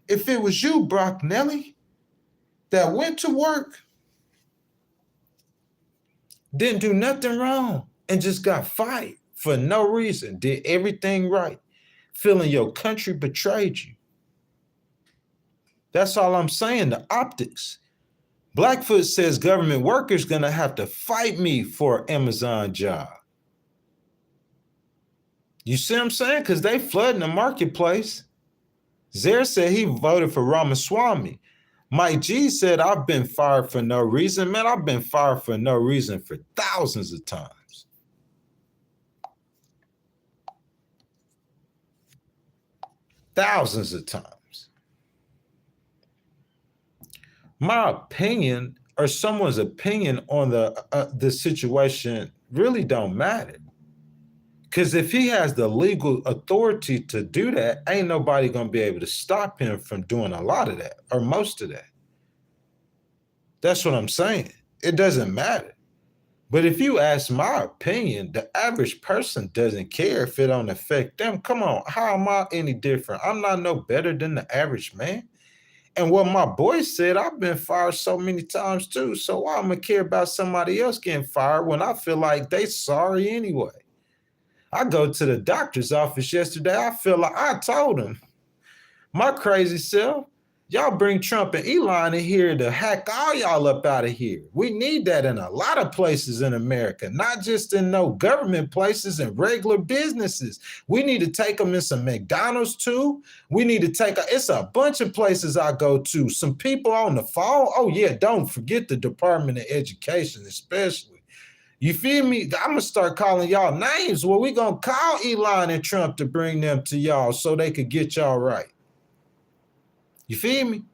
if it was you, Brock Nelly, that went to work, didn't do nothing wrong, and just got fired for no reason, did everything right, feeling your country betrayed you. That's all I'm saying, the optics. Blackfoot says government workers gonna have to fight me for an Amazon job. You see what I'm saying? Because they flooding the marketplace. Zare said he voted for Ramaswamy. Mike G said, I've been fired for no reason. Man, I've been fired for no reason for thousands of times. Thousands of times. My opinion or someone's opinion on the situation really don't matter. Because if he has the legal authority to do that, ain't nobody going to be able to stop him from doing a lot of that or most of that. That's what I'm saying. It doesn't matter. But if you ask my opinion, the average person doesn't care if it don't affect them. Come on, how am I any different? I'm not no better than the average man. And what my boy said, I've been fired so many times too. So why am I care about somebody else getting fired when I feel like they sorry anyway? I go to the doctor's office yesterday. I feel like I told him, my crazy self, y'all bring Trump and Elon in here to hack all y'all up out of here. We need that in a lot of places in America, not just in no government places and regular businesses. We need to take them in some McDonald's too. We need to take, it's a bunch of places I go to. Some people on the phone. Oh yeah, don't forget the Department of Education especially. You feel me? I'm going to start calling y'all names. Well, we going to call Elon and Trump to bring them to y'all so they could get y'all right. You feel me?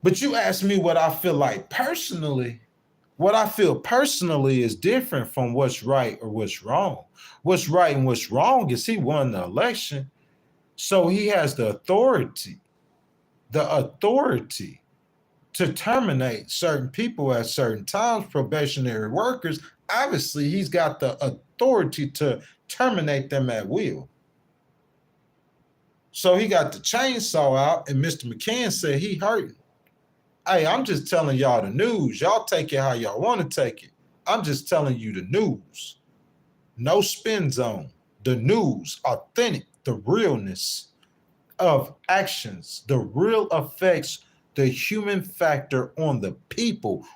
But you asked me what I feel like personally. What I feel personally is different from what's right or what's wrong. What's right and what's wrong is he won the election. So he has the authority to terminate certain people at certain times, probationary workers. Obviously, he's got the authority to terminate them at will. So he got the chainsaw out, and Mr. McCann said he hurting. Hey, I'm just telling y'all the news. Y'all take it how y'all want to take it. I'm just telling you the news. No spin zone. The news, authentic, the realness of actions, the real effects, the human factor on the people,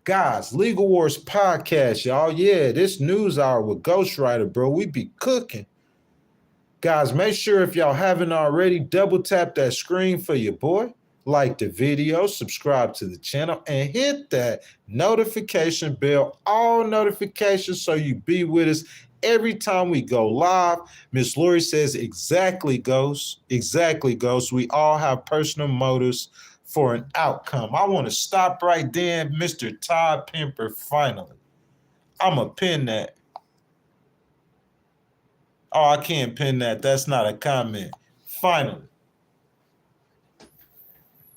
Guys, Legal Wars podcast, y'all. Yeah, this news hour with Ghostwriter, bro. We be cooking. Guys, make sure if y'all haven't already, double tap that screen for your boy. Like the video, subscribe to the channel, and hit that notification bell, all notifications, so you be with us every time we go live. Miss Lori says, exactly, Ghost. Exactly, Ghost. We all have personal motives for an outcome. I want to stop right there, Mr. Todd Pemper, finally. I'm going to pin that. Oh, I can't pin that. That's not a comment. Finally.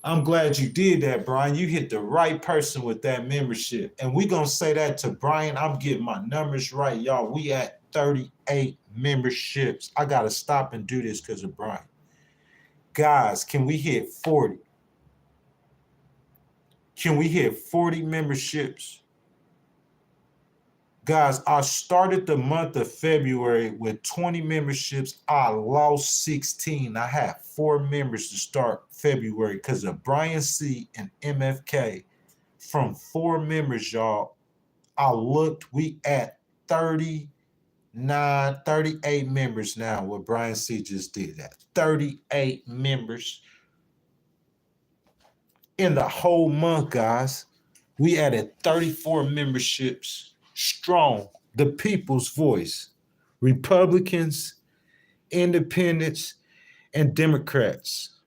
I'm glad you did that, Brian. You hit the right person with that membership. And we're going to say that to Brian. I'm getting my numbers right, y'all. We at 38 memberships. I got to stop and do this because of Brian. Guys, can we hit 40? Can we hit 40 memberships? Guys, I started the month of February with 20 memberships. I lost 16. I had 4 members to start February because of Brian C. and MFK. From 4 members, y'all, I looked, we at 38 members now. What Brian C. just did that. 38 members. In the whole month, guys, we added 34 memberships. Strong, the people's voice, Republicans, independents, and Democrats.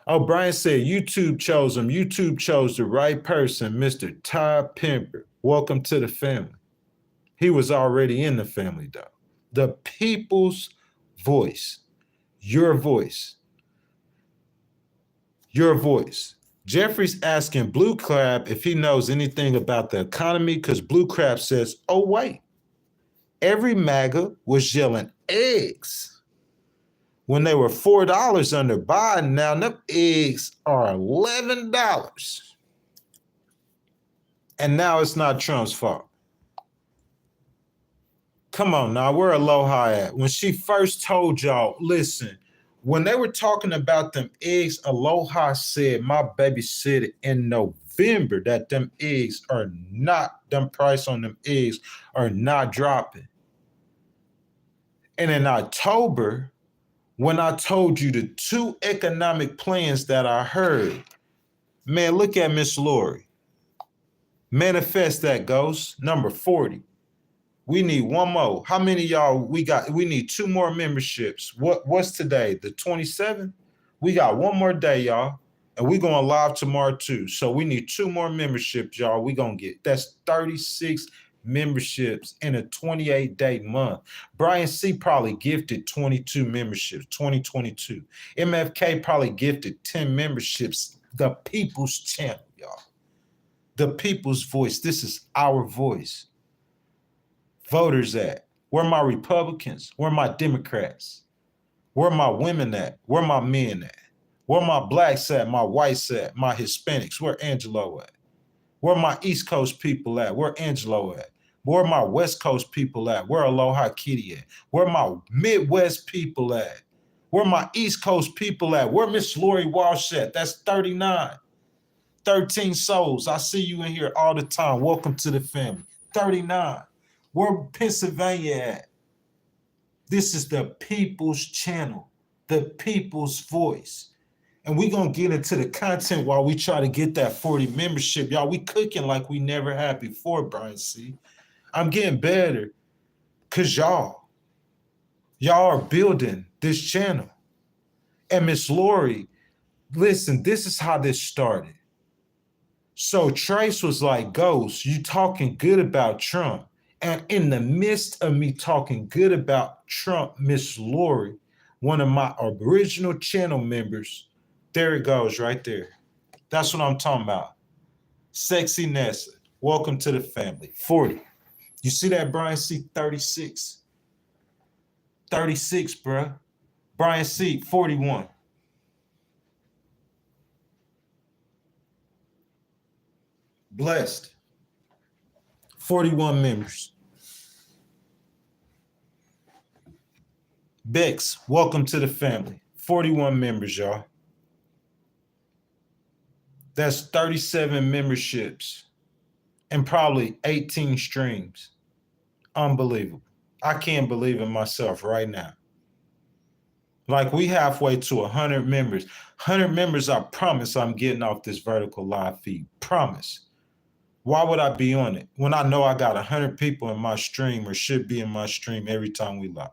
Oh, Brian said YouTube chose him. YouTube chose the right person, Mr. Todd Pemper. Welcome to the family. He was already in the family, though. The people's voice, your voice, your voice. Jeffrey's asking Blue Crab if he knows anything about the economy because Blue Crab says, oh, wait, every MAGA was yelling eggs when they were $4 under Biden. Now them eggs are $11. And now it's not Trump's fault. Come on now, where Aloha at? When she first told y'all, listen, when they were talking about them eggs, Aloha said, my baby said it in November that them eggs are not, them price on them eggs are not dropping. And in October, when I told you the 2 economic plans that I heard, man, look at Miss Lori. Manifest that, Ghost. Number 40. We need one more. How many y'all we got? We need 2 more memberships. What's today? The 27th? We got one more day, y'all. And we're going live tomorrow too. So we need 2 more memberships, y'all. We're going to get, that's 36 memberships in a 28-day month. Brian C. probably gifted 22 memberships, 2022. MFK probably gifted 10 memberships. The People's Champ, y'all. The People's Voice. This is our voice. Voters at? Where my Republicans? Where my Democrats? Where my women at? Where my men at? Where my blacks at? My whites at? My Hispanics? Where Angelo at? Where my East Coast people at? Where Angelo at? Where my West Coast people at? Where Aloha Kitty at? Where my Midwest people at? Where my East Coast people at? Where Miss Lori Walsh at? That's 39. 13 souls. I see you in here all the time. Welcome to the family. 39. Where Pennsylvania at? This is the People's Channel, the People's Voice. And we're going to get into the content while we try to get that 40 membership. Y'all, we cooking like we never had before, Brian C. I'm getting better because y'all are building this channel. And Miss Lori, listen, this is how this started. So Trace was like, Ghost, you talking good about Trump. And in the midst of me talking good about Trump, Miss Lori, one of my original channel members, there it goes right there. That's what I'm talking about. Sexy Nessa, welcome to the family. 40. You see that, Brian C? 36. 36, bro. Brian C, 41. Blessed. 41 members. Bex, welcome to the family. 41 members, y'all. That's 37 memberships and probably 18 streams. Unbelievable. I can't believe in myself right now. Like we halfway to 100 members. 100 members, I promise I'm getting off this vertical live feed. Promise. Why would I be on it when I know I got 100 people in my stream or should be in my stream every time we live?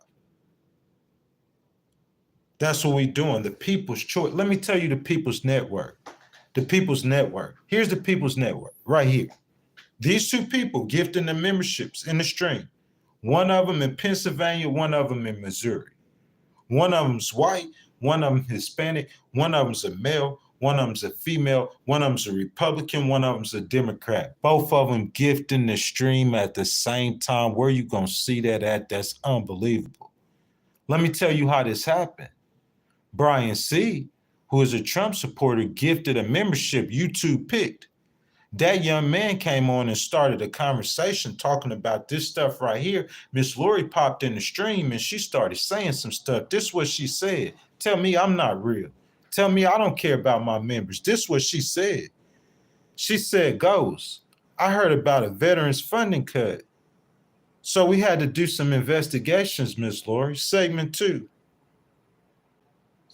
That's what we doing. The People's Choice. Let me tell you the People's Network. The People's Network. Here's the People's Network right here. These two people gifting the memberships in the stream. One of them in Pennsylvania, one of them in Missouri. One of them's white, one of them Hispanic, one of them's a male, one of them's a female, one of them's a Republican, one of them's a Democrat. Both of them gifting the stream at the same time. Where you gonna see that at? That's unbelievable. Let me tell you how this happened. Brian C., who is a Trump supporter, gifted a membership YouTube picked. That young man came on and started a conversation talking about this stuff right here. Miss Lori popped in the stream and she started saying some stuff. This is what she said. Tell me I'm not real. Tell me I don't care about my members. This is what she said. She said, Ghost, I heard about a veterans funding cut. So we had to do some investigations, Miss Lori. Segment 2.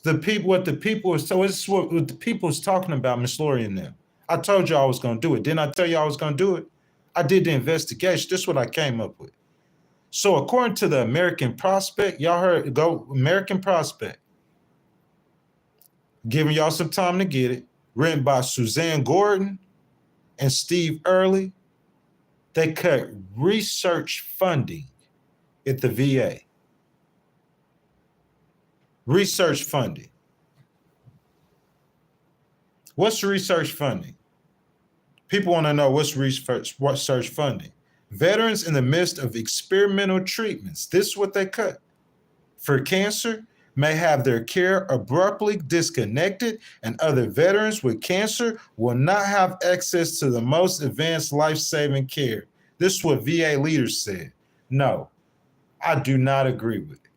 What the people was talking about, Miss Lori and them. I told you I was going to do it. Didn't I tell you I was going to do it? I did the investigation. This is what I came up with. So according to the American Prospect, y'all heard, go American Prospect. Giving y'all some time to get it. Written by Suzanne Gordon and Steve Early. They cut research funding at the VA. Research funding. What's research funding? People want to know what's research funding. Veterans in the midst of experimental treatments, this is what they cut. For cancer, may have their care abruptly disconnected, and other veterans with cancer will not have access to the most advanced life-saving care. This is what VA leaders said. No, I do not agree with it.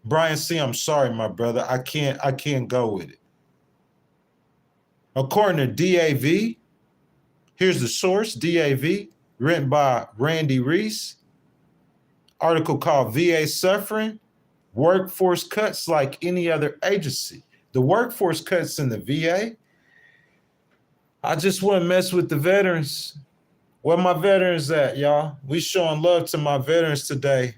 Brian C., I'm sorry, my brother. I can't go with it. According to DAV, here's the source, DAV, written by Randy Reese. Article called VA Suffering, Workforce Cuts Like Any Other Agency. The workforce cuts in the VA, I just wouldn't mess with the veterans. Where my veterans at, y'all? We showing love to my veterans today.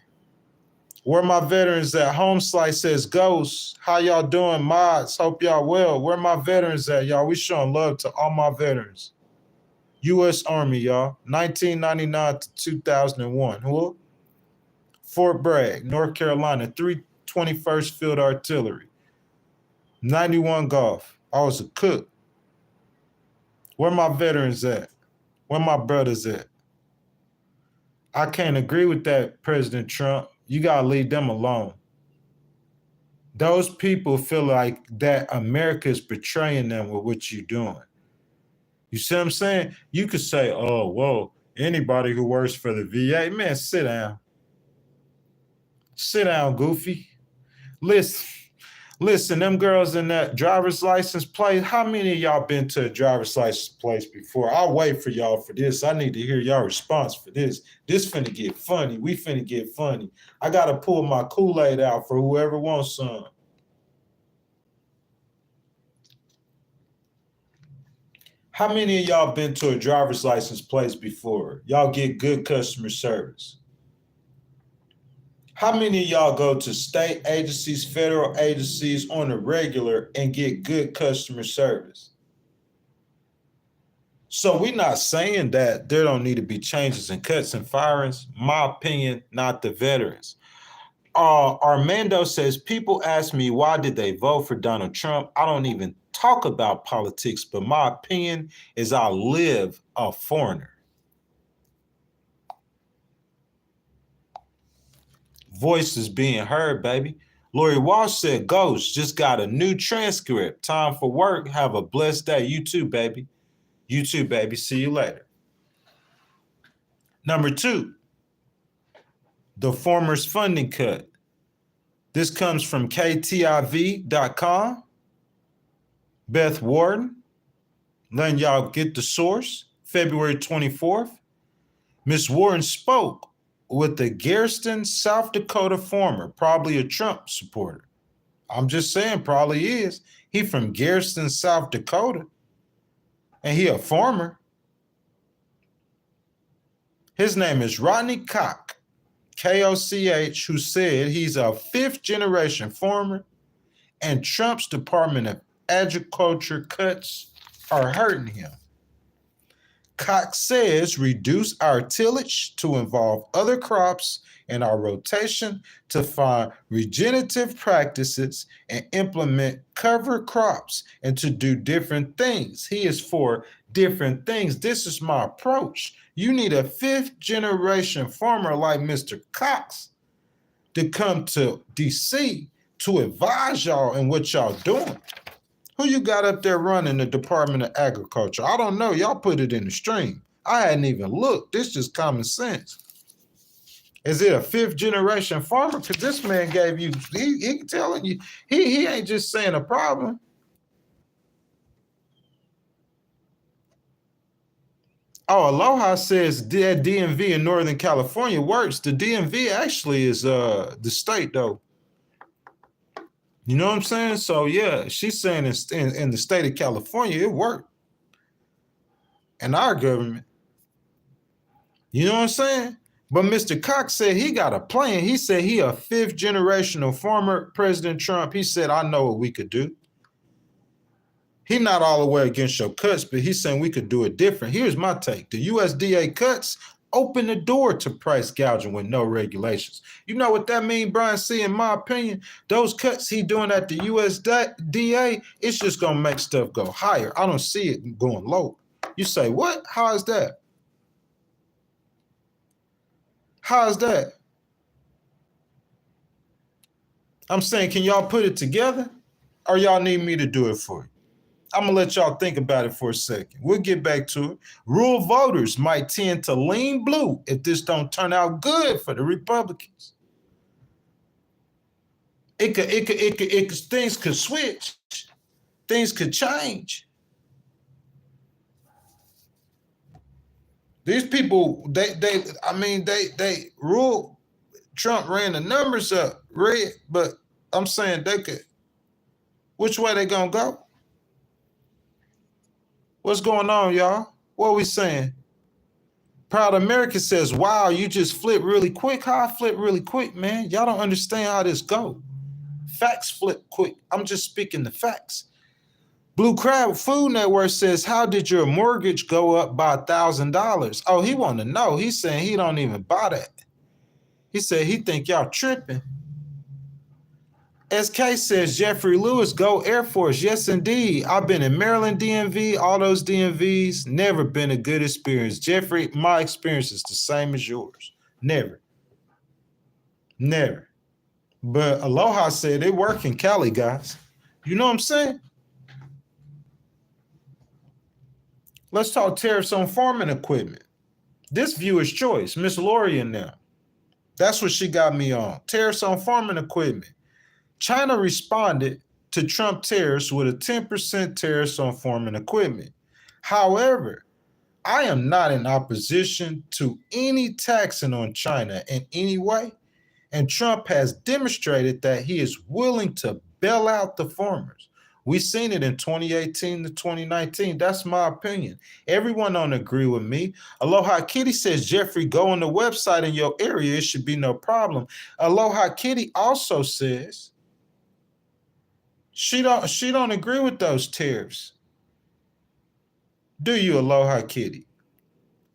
Where my veterans at? Home Slice says, Ghost, how y'all doing? Mods, hope y'all well. Where my veterans at, y'all? We showing love to all my veterans. U.S. Army, y'all. 1999 to 2001. Who? Fort Bragg, North Carolina. 321st Field Artillery. 91 Golf. I was a cook. Where my veterans at? Where my brothers at? I can't agree with that, President Trump. You got to leave them alone. Those people feel like that America is betraying them with what you're doing. You see what I'm saying? You could say, oh, well, anybody who works for the VA, man, sit down. Sit down, goofy. Listen, them girls in that driver's license place, how many of y'all been to a driver's license place before? I'll wait for y'all for this. I need to hear y'all response for this. This finna get funny. We finna get funny. I got to pull my Kool-Aid out for whoever wants some. How many of y'all been to a driver's license place before? Y'all get good customer service. How many of y'all go to state agencies, federal agencies on a regular and get good customer service? So we're not saying that there don't need to be changes and cuts and firings. My opinion, not the veterans. Armando says, people ask me, why did they vote for Donald Trump? I don't even talk about politics, but my opinion is I live a foreigner. Voice is being heard, baby. Lori Walsh said, Ghost, just got a new transcript. Time for work. Have a blessed day. You too, baby. You too, baby. See you later. Number 2, the former's funding cut. This comes from KTIV.com. Beth Warden, letting y'all get the source. February 24th. Ms. Warren spoke with the Garrison, South Dakota farmer, probably a Trump supporter. I'm just saying, probably is. He from Garrison, South Dakota, and he a farmer. His name is Rodney Koch, K-O-C-H, who said he's a 5th-generation farmer, and Trump's Department of Agriculture cuts are hurting him. Cox says reduce our tillage to involve other crops in our rotation, to find regenerative practices and implement cover crops, and to do different things. He is for different things. This is my approach. You need a 5th-generation farmer like Mr. Cox to come to DC to advise y'all in what y'all doing. Who you got up there running the Department of Agriculture? I don't know. Y'all put it in the stream. I hadn't even looked. This is just common sense. Is it a 5th-generation farmer? Because this man gave you, he telling you, he ain't just saying a problem. Oh, Aloha says that DMV in Northern California works. The DMV actually is the state, though. You know what I'm saying? So, yeah, she's saying in the state of California, it worked. And our government. You know what I'm saying? But Mr. Cox said he got a plan. He said he a 5th-generational farmer, President Trump. He said, I know what we could do. He's not all the way against your cuts, but he's saying we could do it different. Here's my take. The USDA cuts open the door to price gouging with no regulations. You know what that means, Brian C., in my opinion? Those cuts he doing at the USDA, it's just going to make stuff go higher. I don't see it going low. You say, what? How is that? How is that? I'm saying, can y'all put it together? Or y'all need me to do it for you? I'm going to let y'all think about it for a second. We'll get back to it. Rural voters might tend to lean blue if this don't turn out good for the Republicans. Things could switch. Things could change. These people, they rule. Trump ran the numbers up, red, but I'm saying they could. Which way they gonna go? What's going on, y'all? What are we saying? Proud America says, wow, you just flip really quick. How I flip really quick, man? Y'all don't understand how this go. Facts flip quick. I'm just speaking the facts. Blue Crab Food Network says, how did your mortgage go up by $1,000? Oh, he want to know. He's saying he don't even buy that. He said he think y'all tripping. SK says, Jeffrey Lewis, go Air Force. Yes, indeed. I've been in Maryland DMV, all those DMVs. Never been a good experience. Jeffrey, my experience is the same as yours. Never. Never. But Aloha said they work in Cali, guys. You know what I'm saying? Let's talk tariffs on farming equipment. This viewer's choice, Miss Lori and them. That's what she got me on. Tariffs on farming equipment. China responded to Trump tariffs with a 10% tariffs on farming equipment. However, I am not in opposition to any taxing on China in any way, and Trump has demonstrated that he is willing to bail out the farmers. We've seen it in 2018 to 2019. That's my opinion. Everyone don't agree with me. Aloha Kitty says, Jeffrey, go on the website in your area. It should be no problem. Aloha Kitty also says she don't agree with those tariffs. Do you, Aloha Kitty?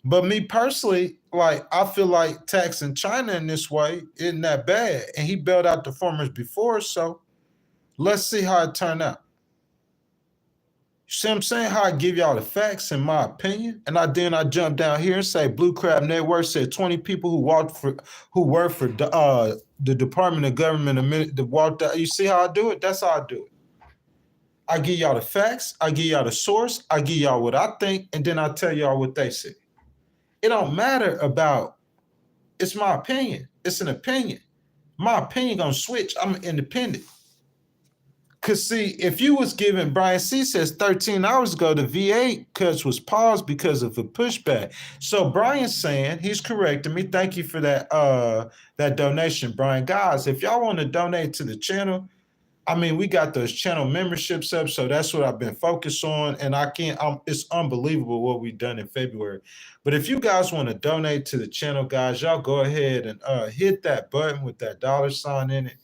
But me personally, like, I feel like taxing China in this way isn't that bad. And he bailed out the farmers before, so let's see how it turned out. You see what I'm saying? How I give y'all the facts, in my opinion. And then I jump down here and say Blue Crab Network said 20 people who work for the Department of Government a minute to walk out. You see how I do it? That's how I do it. I give y'all the facts, I give y'all the source, I give y'all what I think, and then I tell y'all what they say. It don't matter about, it's my opinion. It's an opinion. My opinion gonna switch. I'm independent. Cause see, if you was giving, Brian C says 13 hours ago, the VA cuts was paused because of a pushback. So Brian's saying, he's correcting me. Thank you for that that donation, Brian. Guys, if y'all want to donate to the channel, I mean, we got those channel memberships up, so that's what I've been focused on. And it's unbelievable what we've done in February. But if you guys want to donate to the channel, guys, y'all go ahead and hit that button with that $sign in it.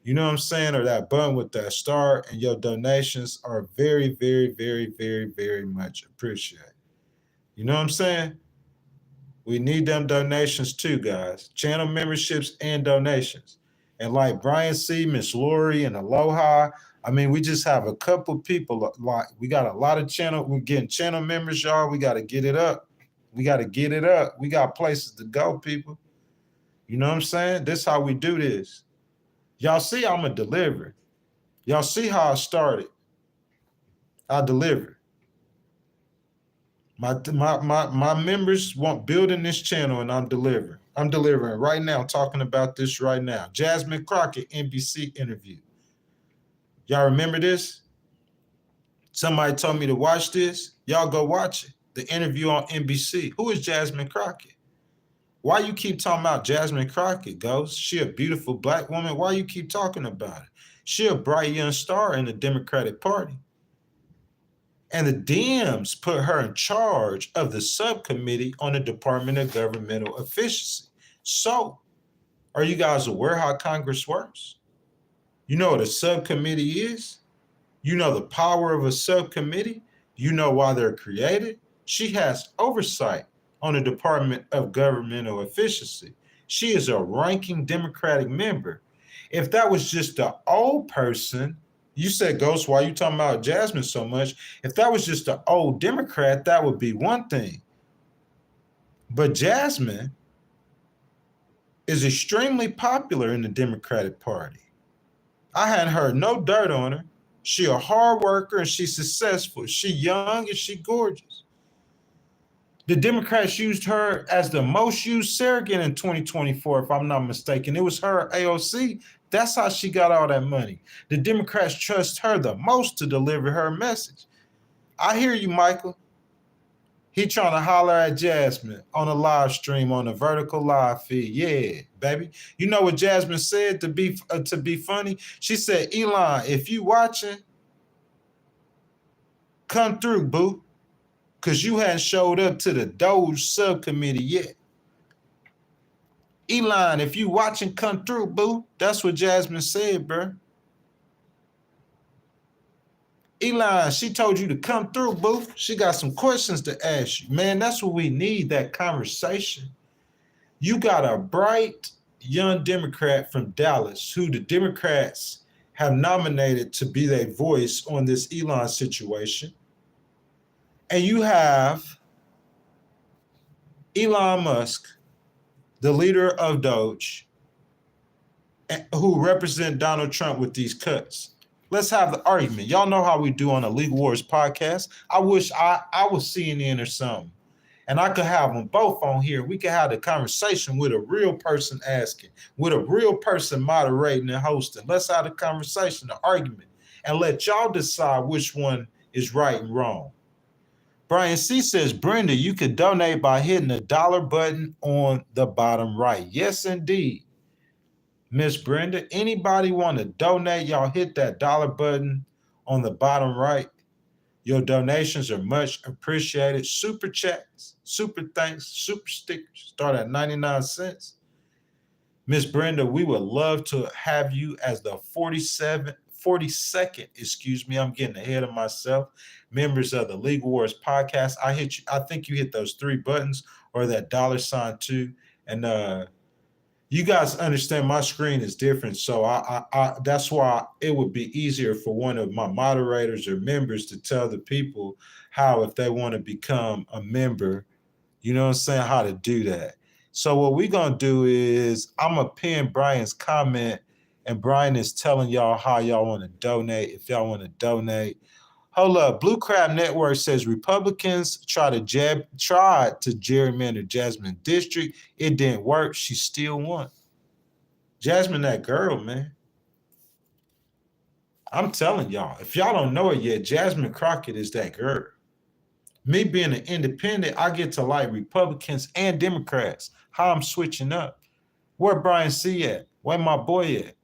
You know what I'm saying? Or that button with that star, and your donations are very, very, very, very, very much appreciated. You know what I'm saying? We need them donations too, guys. Channel memberships and donations. And like Brian C., Miss Lori, and Aloha, I mean, we just have a couple people. Like, we got a lot of channel. We're getting channel members, y'all. We got to get it up. We got to get it up. We got places to go, people. You know what I'm saying? This is how we do this. Y'all see I'm a deliverer. Y'all see how I started. I deliver. My members want building this channel, and I'm delivering. I'm delivering right now, talking about this right now. Jasmine Crockett, NBC interview. Y'all remember this? Somebody told me to watch this. Y'all go watch it. The interview on NBC. Who is Jasmine Crockett? Why you keep talking about Jasmine Crockett, Ghost? She a beautiful black woman. Why you keep talking about it? She a bright young star in the Democratic Party. And the Dems put her in charge of the subcommittee on the Department of Governmental Efficiency. So, are you guys aware how Congress works? You know what a subcommittee is? You know the power of a subcommittee? You know why they're created? She has oversight on the Department of Governmental Efficiency. She is a ranking Democratic member. If that was just an old person, you said, Ghost, why you talking about Jasmine so much? If that was just an old Democrat, that would be one thing. But Jasmine is extremely popular in the Democratic Party. I hadn't heard no dirt on her. She a hard worker and she's successful. She young and she gorgeous. The Democrats used her as the most used surrogate in 2024, if I'm not mistaken. It was her AOC. That's how she got all that money. The Democrats trust her the most to deliver her message. I hear you, Michael. He trying to holler at Jasmine on a live stream on a vertical live feed. Yeah, baby. You know what Jasmine said to be funny? She said, Elon, if you watching, come through, boo. Because you hadn't showed up to the DOGE subcommittee yet. Elon, if you watching, come through, boo. That's what Jasmine said, bro. Elon, she told you to come through, boo. She got some questions to ask you. Man, that's what we need, that conversation. You got a bright young Democrat from Dallas who the Democrats have nominated to be their voice on this Elon situation. And you have Elon Musk, the leader of DOGE, who represent Donald Trump with these cuts. Let's have the argument. Y'all know how we do on the Legal Wars podcast. I wish I was CNN or something, and I could have them both on here. We could have the conversation with a real person asking, with a real person moderating and hosting. Let's have the conversation, the argument, and let y'all decide which one is right and wrong. Brian C. says, Brenda, you could donate by hitting the dollar button on the bottom right. Yes, indeed. Miss Brenda, anybody want to donate? Y'all hit that dollar button on the bottom right. Your donations are much appreciated. Super chats, super thanks, super stickers start at 99 cents. Miss Brenda, we would love to have you as the 42nd, I'm getting ahead of myself, members of the Legal Wars podcast. I think you hit those three buttons or that $ too. And you guys understand my screen is different, so I that's why it would be easier for one of my moderators or members to tell the people how, if they want to become a member, you know what I'm saying, how to do that. So what we're going to do is I'm going to pin Brian's comment, and Brian is telling y'all how y'all want to donate, if y'all want to donate. Hold up. Blue Crab Network says Republicans tried to gerrymander Jasmine district. It didn't work. She still won. Jasmine, that girl, man. I'm telling y'all, if y'all don't know it yet, Jasmine Crockett is that girl. Me being an independent, I get to like Republicans and Democrats. How I'm switching up. Where Brian C. at? Where my boy at?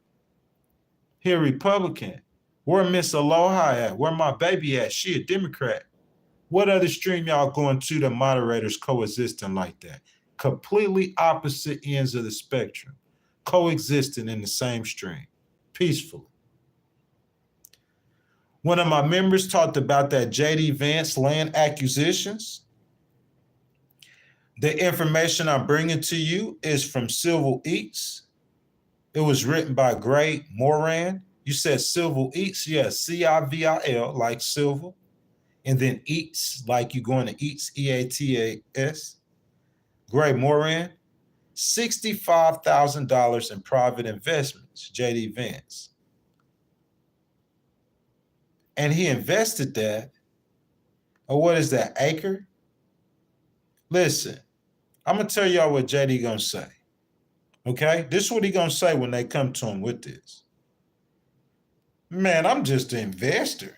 He a Republican. Where Miss Aloha at? Where my baby at? She a Democrat. What other stream y'all going to the moderators coexisting like that? Completely opposite ends of the spectrum, coexisting in the same stream, peacefully. One of my members talked about that J.D. Vance land acquisitions. The information I'm bringing to you is from Civil Eats. It was written by Gray Moran. You said Civil Eats, yeah, Civil, like Civil, and then Eats, like you going to Eats, EATAS. Gray Moran, $65,000 in private investments, J.D. Vance. And he invested that, or what is that, acre? Listen, I'm going to tell y'all what J.D. going to say, okay? This is what he going to say when they come to him with this. Man, I'm just an investor.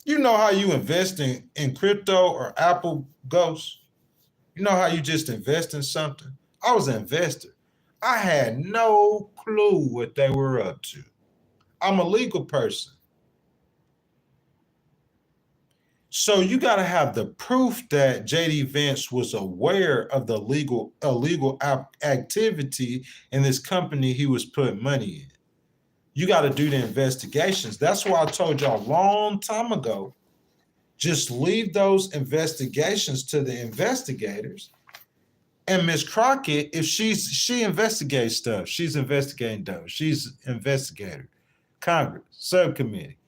You know how you invest in crypto or Apple Ghost? You know how you just invest in something? I was an investor. I had no clue what they were up to. I'm a legal person. So you got to have the proof that J.D. Vance was aware of the illegal activity in this company he was putting money in. You got to do the investigations. That's why I told y'all a long time ago, just leave those investigations to the investigators. And Miss Crockett, if she investigates stuff, she's investigating those. She's investigator, Congress, subcommittee.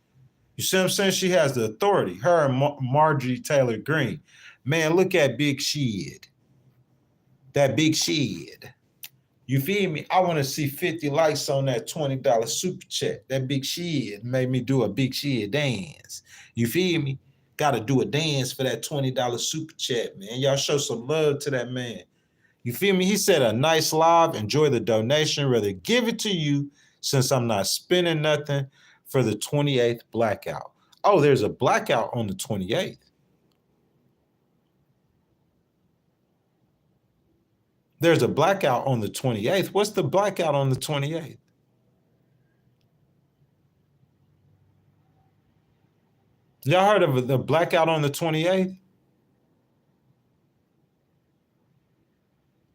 You see what I'm saying? She has the authority. Her and Marjorie Taylor Greene. Man, look at Big Shed. That Big Shed. You feel me? I want to see 50 likes on that $20 super chat. That Big Shed made me do a Big Shed dance. You feel me? Got to do a dance for that $20 super chat, man. Y'all show some love to that man. You feel me? He said a nice live. Enjoy the donation. Rather give it to you since I'm not spending nothing for the 28th blackout. Oh, there's a blackout on the 28th. There's a blackout on the 28th. What's the blackout on the 28th? Y'all heard of the blackout on the 28th?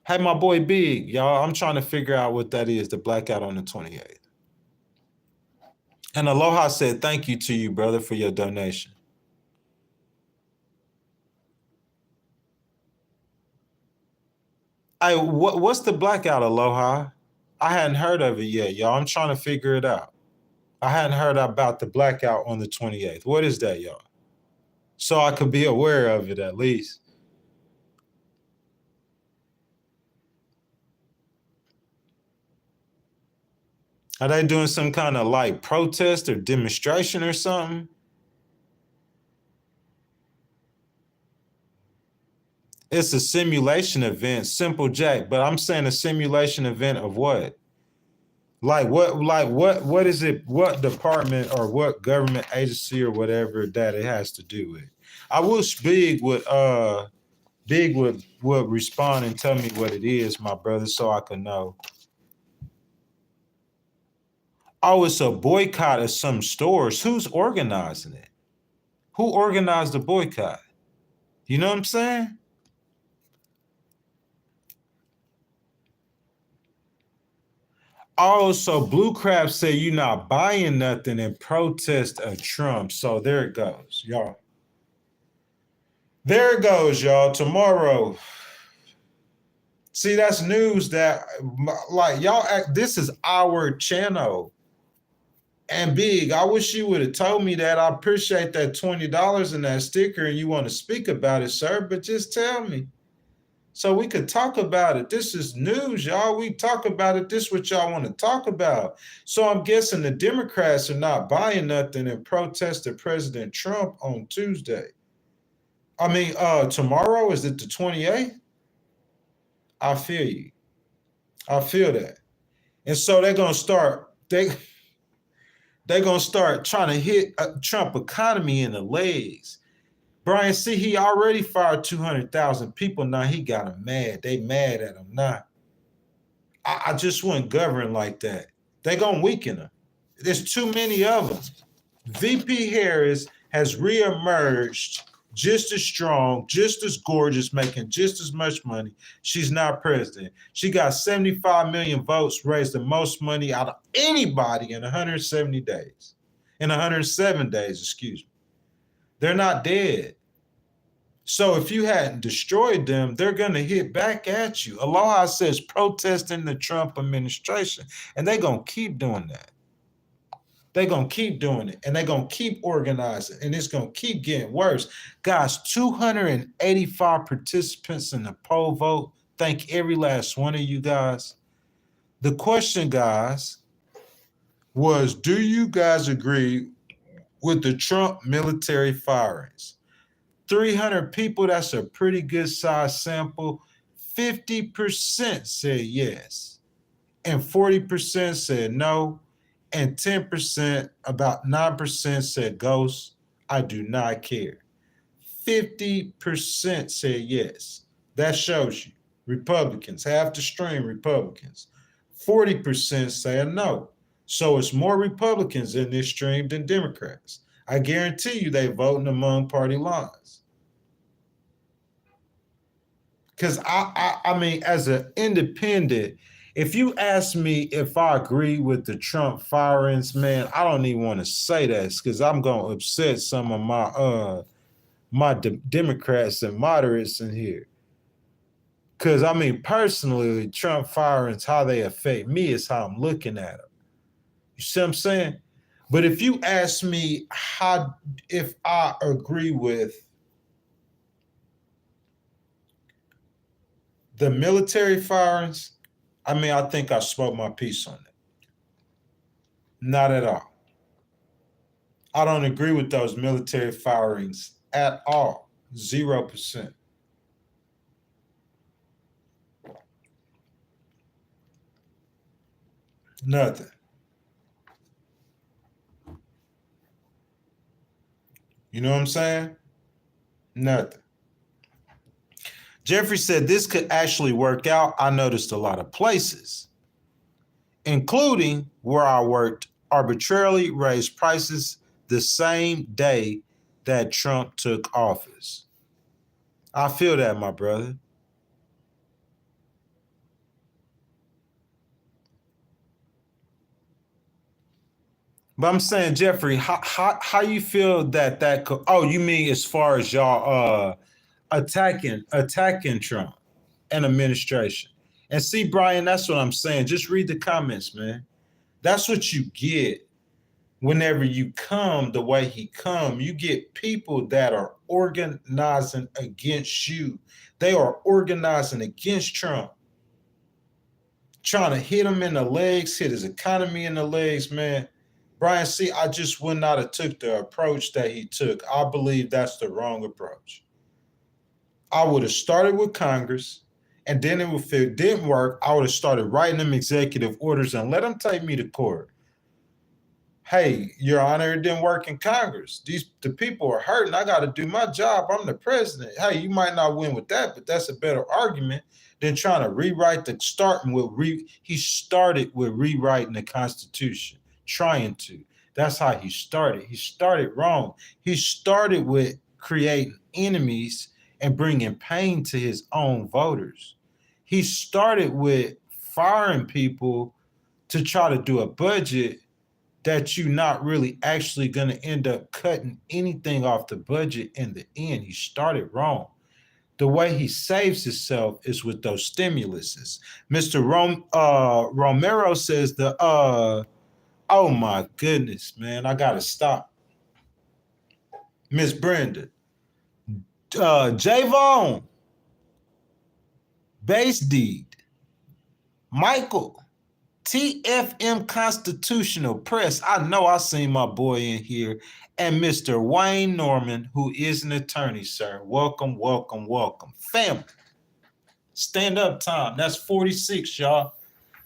Hey, my boy Big, y'all, I'm trying to figure out what that is, the blackout on the 28th. And Aloha said, thank you to you, brother, for your donation. Hey, what's the blackout, Aloha? I hadn't heard of it yet, y'all. I'm trying to figure it out. I hadn't heard about the blackout on the 28th. What is that, y'all? So I could be aware of it at least. Are they doing some kind of like protest or demonstration or something? It's a simulation event, simple Jack, but I'm saying a simulation event of what? What is it? What department or what government agency or whatever that it has to do with? I wish Big would respond and tell me what it is, my brother, so I can know. Oh, it's a boycott of some stores. Who's organizing it? Who organized the boycott? You know what I'm saying? Oh, so Blue Crab said you're not buying nothing in protest of Trump. So there it goes, y'all. There it goes, y'all. Tomorrow. See, that's news that, like, y'all act, this is our channel. And Big, I wish you would have told me that. I appreciate that $20 in that sticker and you want to speak about it, sir, but just tell me so we could talk about it. This is news, y'all. We talk about it. This is what y'all want to talk about. So I'm guessing the Democrats are not buying nothing in protest of President Trump on Tuesday. I mean, tomorrow, is it the 28th? I feel you. I feel that. And so they're gonna start, they're gonna start trying to hit Trump economy in the legs. Brian, see, he already fired 200,000 people. Now he got them mad. They mad at him now. I just wouldn't govern like that. They're gonna weaken him. There's too many of them. VP Harris has reemerged just as strong, just as gorgeous, making just as much money. She's not president. She got 75 million votes, raised the most money out of anybody in 170 days. In 107 days, excuse me. They're not dead. So if you hadn't destroyed them, they're going to hit back at you. Aloha says protesting the Trump administration, and they're going to keep doing that. They're going to keep doing it, and they're going to keep organizing, and it's going to keep getting worse. Guys, 285 participants in the poll vote. Thank every last one of you guys. The question, guys, was, do you guys agree with the Trump military firings? 300 people, that's a pretty good size sample. 50% said yes, and 40% said no, and 10%, about 9% said ghost. I do not care. 50% said yes. That shows you Republicans, half the stream Republicans. 40% say no. So it's more Republicans in this stream than Democrats. I guarantee you they voting among party lines. Because I mean, as an independent, if you ask me if I agree with the Trump firings, man, I don't even want to say that because I'm gonna upset some of my Democrats and moderates in here. Because I mean, personally, Trump firings, how they affect me is how I'm looking at them. You see what I'm saying? But if you ask me if I agree with the military firings, I mean, I think I spoke my piece on it. Not at all. I don't agree with those military firings at all. 0%. Nothing. You know what I'm saying? Nothing. Jeffrey said this could actually work out. I noticed a lot of places, including where I worked, arbitrarily raised prices the same day that Trump took office. I feel that, my brother. But I'm saying, Jeffrey, how you feel that could, oh, you mean as far as y'all attacking Trump and administration. And see, Brian, that's what I'm saying. Just read the comments, man. That's what you get whenever you come the way he come. You get people that are organizing against you. They are organizing against Trump, trying to hit him in the legs, hit his economy in the legs, man. Brian, see, I just would not have took the approach that he took. I believe that's the wrong approach. I would have started with Congress, and then if it didn't work, I would have started writing them executive orders and let them take me to court. Hey, Your Honor, it didn't work in Congress. The people are hurting. I got to do my job. I'm the president. Hey, you might not win with that, but that's a better argument than trying to rewrite the starting with he started with rewriting the Constitution, trying to. That's how he started. He started wrong. He started with creating enemies and bringing pain to his own voters. He started with firing people to try to do a budget that you're not really actually going to end up cutting anything off the budget in the end. He started wrong. The way he saves himself is with those stimuluses. Mr. Romero says oh my goodness, man, I got to stop. Miss Brenda, Javon, Base Deed, Michael, TFM Constitutional Press. I know I seen my boy in here. And Mr. Wayne Norman, who is an attorney, sir. Welcome, welcome, welcome. Family, stand up time. That's 46, y'all.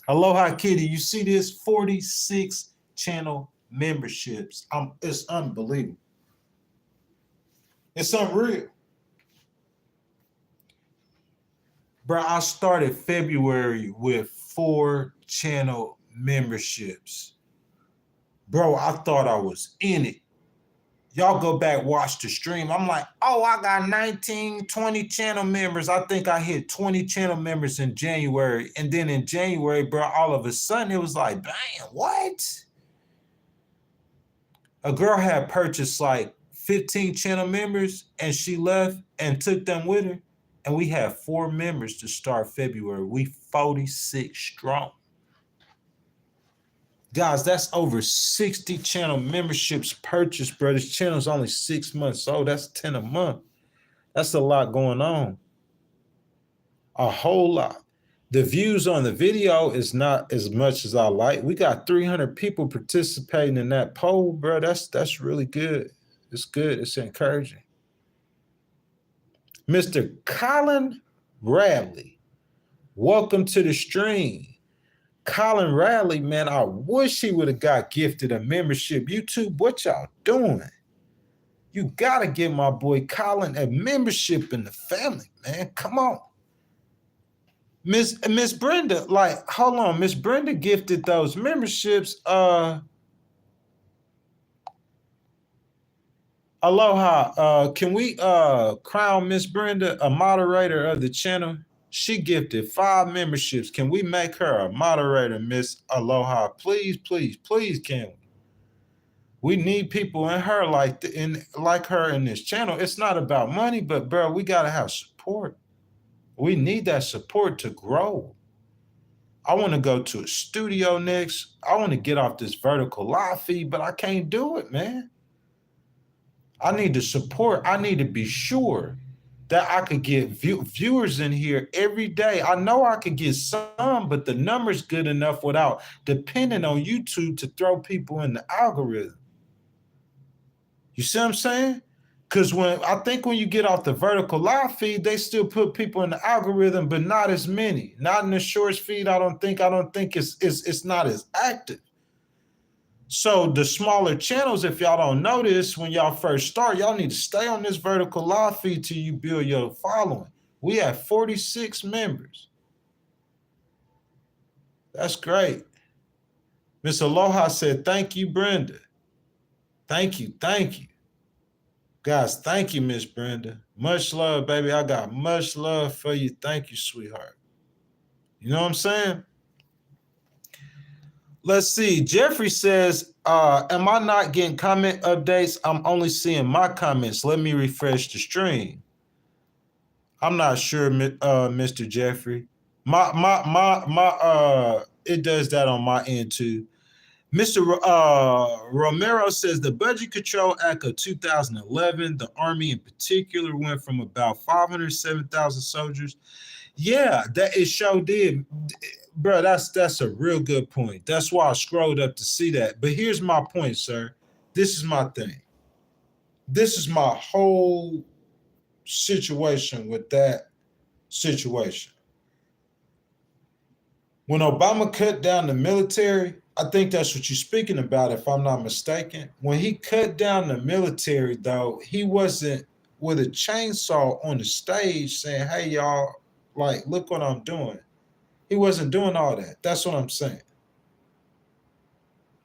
Aloha Kitty, you see this? 46 channel memberships. It's unbelievable. It's unreal. Bro, I started February with 4 channel memberships. Bro, I thought I was in it. Y'all go back, watch the stream. I'm like, oh, I got 19, 20 channel members. I think I hit 20 channel members in January. And then in January, bro, all of a sudden it was like, damn, what? A girl had purchased like 15 channel members and she left and took them with her. And we had 4 members to start February. We 46 strong. Guys, that's over 60 channel memberships purchased, bro. This channel is only 6 months old. That's 10 a month. That's a lot going on. A whole lot. The views on the video is not as much as I like. We got 300 people participating in that poll, bro. That's really good. It's good. It's encouraging. Mr. Colin Radley, welcome to the stream. Colin Radley, man, I wish he would have got gifted a membership. YouTube, what y'all doing? You got to give my boy Colin a membership in the family, man. Come on. Miss Brenda, like, hold on. Miss Brenda gifted those memberships. Aloha, can we crown Miss Brenda a moderator of the channel? She gifted 5 memberships. Can we make her a moderator, Miss Aloha? Please, please, please, can we? We need people in her like her in this channel. It's not about money, but bro, we gotta have support. We need that support to grow. I want to go to a studio next. I want to get off this vertical live feed, but I can't do it, man. I need the support. I need to be sure that I could get viewers in here every day. I know I could get some, but the number's good enough without depending on YouTube to throw people in the algorithm. You see what I'm saying? Because when you get off the vertical live feed, they still put people in the algorithm, but not as many. Not in the shorts feed. I don't think it's not as active. So the smaller channels, if y'all don't notice, when y'all first start, y'all need to stay on this vertical live feed till you build your following. We have 46 members. That's great. Miss Aloha said, thank you, Brenda. Thank you, thank you. Guys, thank you, Miss Brenda. Much love, baby. I got much love for you. Thank you, sweetheart. You know what I'm saying? Let's see. Jeffrey says, Am I not getting comment updates? I'm only seeing my comments. Let me refresh the stream. I'm not sure, Mr. Jeffrey. It does that on my end too. Mr. Romero says the Budget Control Act of 2011, the Army in particular, went from about 507,000 soldiers. Yeah, that it sure did. Bro, that's a real good point. That's why I scrolled up to see that. But here's my point, sir. This is my thing. This is my whole situation with that situation. When Obama cut down the military, I think that's what you're speaking about, if I'm not mistaken. When he cut down the military, though, he wasn't with a chainsaw on the stage saying, hey, y'all, like, look what I'm doing. He wasn't doing all that. That's what I'm saying.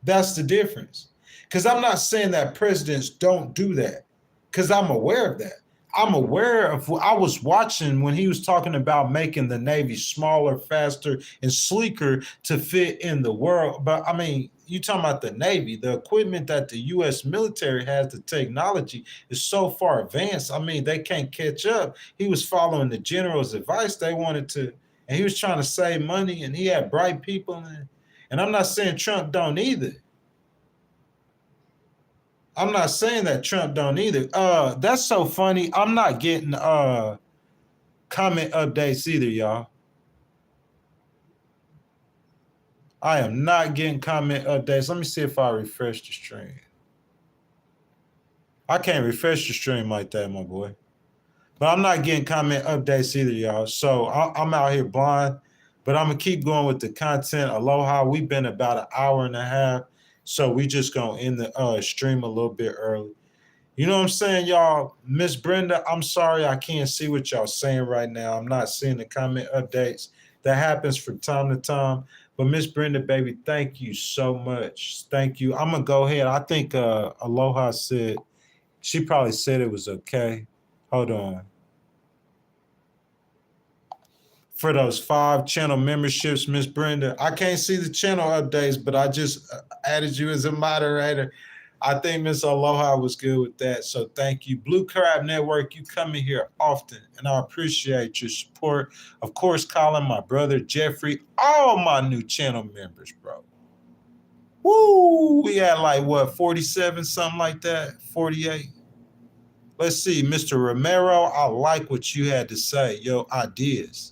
That's the difference. Because I'm not saying that presidents don't do that, because I'm aware of that. I'm aware of, I was watching when he was talking about making the Navy smaller, faster, and sleeker to fit in the world. But I mean, you talking about the Navy, the equipment that the U.S. military has, the technology is so far advanced. I mean, they can't catch up. He was following the general's advice. They wanted to, and he was trying to save money, and he had bright people. And I'm not saying Trump don't either. I'm not saying that Trump don't either. That's so funny. I'm not getting comment updates either, y'all. I am not getting comment updates. Let me see if I refresh the stream. I can't refresh the stream like that, my boy. But I'm not getting comment updates either, y'all. So I'm out here blind, but I'm going to keep going with the content. Aloha. We've been about an hour and a half. So we just going to end the stream a little bit early. You know what I'm saying, y'all? Miss Brenda, I'm sorry I can't see what y'all saying right now. I'm not seeing the comment updates. That happens from time to time. But Miss Brenda, baby, thank you so much. Thank you. I'm going to go ahead. I think Aloha said, she probably said it was okay. Hold on. For those 5 channel memberships, Miss Brenda, I can't see the channel updates, but I just added you as a moderator. I think Miss Aloha was good with that. So thank you. Blue Crab Network, you come in here often, and I appreciate your support. Of course, Colin, my brother, Jeffrey, all my new channel members, bro. Woo! We had like, what, 47, something like that? 48? Let's see, Mr. Romero, I like what you had to say, your ideas.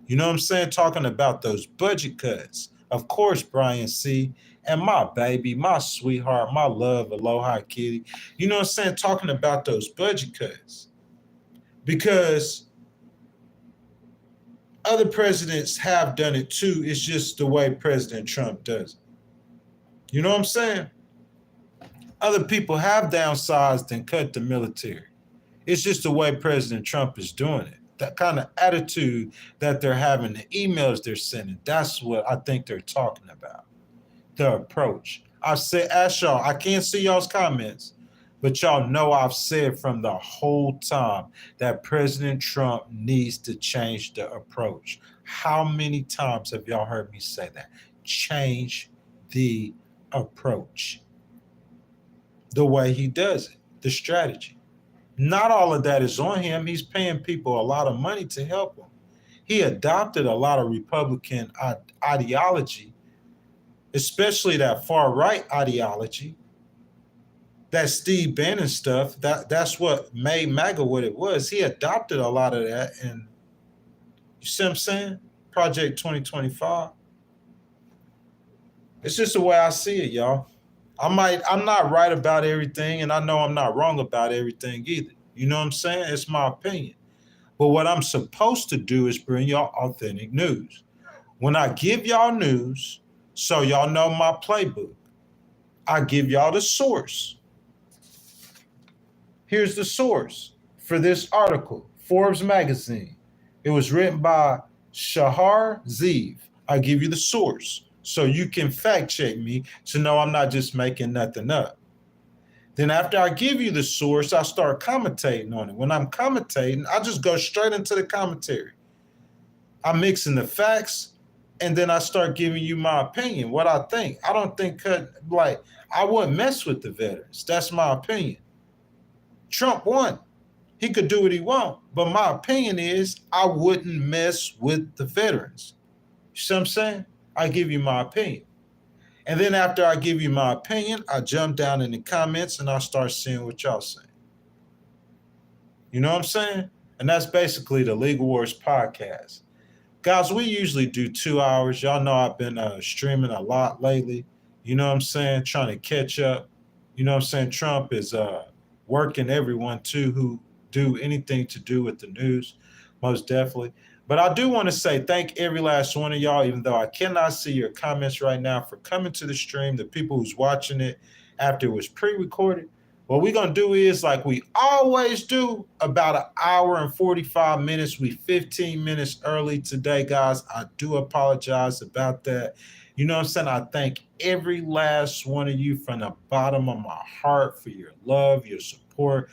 You know what I'm saying? Talking about those budget cuts. Of course, Brian C. And my baby, my sweetheart, my love, Aloha Kitty. You know what I'm saying? Talking about those budget cuts. Because other presidents have done it too. It's just the way President Trump does it. You know what I'm saying? Other people have downsized and cut the military. It's just the way President Trump is doing it. That kind of attitude that they're having, the emails they're sending, that's what I think they're talking about. The approach. I said, ask y'all, I can't see y'all's comments, but y'all know I've said from the whole time that President Trump needs to change the approach. How many times have y'all heard me say that? Change the approach. The way he does it, the strategy. Not all of that is on him. He's paying people a lot of money to help him. He adopted a lot of Republican ideology, especially that far-right ideology, that Steve Bannon stuff. That's what made MAGA what it was. He adopted a lot of that, and you see what I'm saying? Project 2025. It's just the way I see it, y'all. I'm not right about everything, and I know I'm not wrong about everything either. You know what I'm saying? It's my opinion. But what I'm supposed to do is bring y'all authentic news. When I give y'all news, so y'all know my playbook, I give y'all the source. Here's the source for this article, Forbes magazine. It was written by Shahar Zeev. I give you the source, so you can fact check me to know I'm not just making nothing up. Then after I give you the source, I start commentating on it. When I'm commentating, I just go straight into the commentary. I'm mixing the facts, and then I start giving you my opinion, what I think. I don't think I wouldn't mess with the veterans. That's my opinion. Trump won. He could do what he wants. But my opinion is I wouldn't mess with the veterans. You see what I'm saying? I give you my opinion. And then after I give you my opinion, I jump down in the comments and I start seeing what y'all saying. You know what I'm saying? And that's basically the Legal Wars podcast. Guys, we usually do 2 hours. Y'all know I've been streaming a lot lately. You know what I'm saying? Trying to catch up. You know what I'm saying? Trump is working everyone too who do anything to do with the news, most definitely. But I do want to say thank every last one of y'all, even though I cannot see your comments right now, for coming to the stream, the people who's watching it after it was pre-recorded. What we're going to do is, like we always do, about an hour and 45 minutes. We 15 minutes early today, guys. I do apologize about that. You know what I'm saying? I thank every last one of you from the bottom of my heart for your love, your support.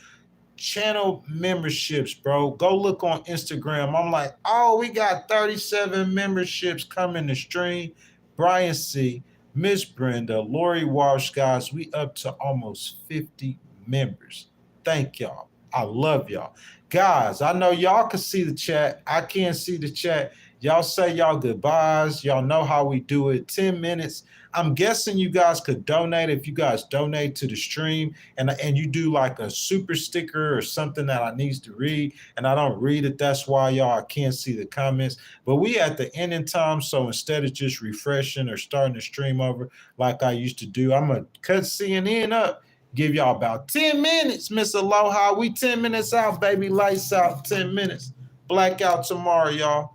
Channel memberships, bro. Go look on Instagram. I'm like, oh, we got 37 memberships coming to stream. Brian C., Miss Brenda, Lori Walsh, guys, we up to almost 50 members. Thank y'all. I love y'all. Guys, I know y'all can see the chat. I can't see the chat. Y'all say y'all goodbyes. Y'all know how we do it. 10 minutes. I'm guessing you guys could donate if you guys donate to the stream and you do like a super sticker or something that I needs to read and I don't read it. That's why y'all I can't see the comments. But we at the ending time, so instead of just refreshing or starting the stream over like I used to do, I'm gonna cut CNN up, give y'all about 10 minutes, Miss Aloha. We 10 minutes out, baby. Lights out, 10 minutes. Blackout tomorrow, y'all.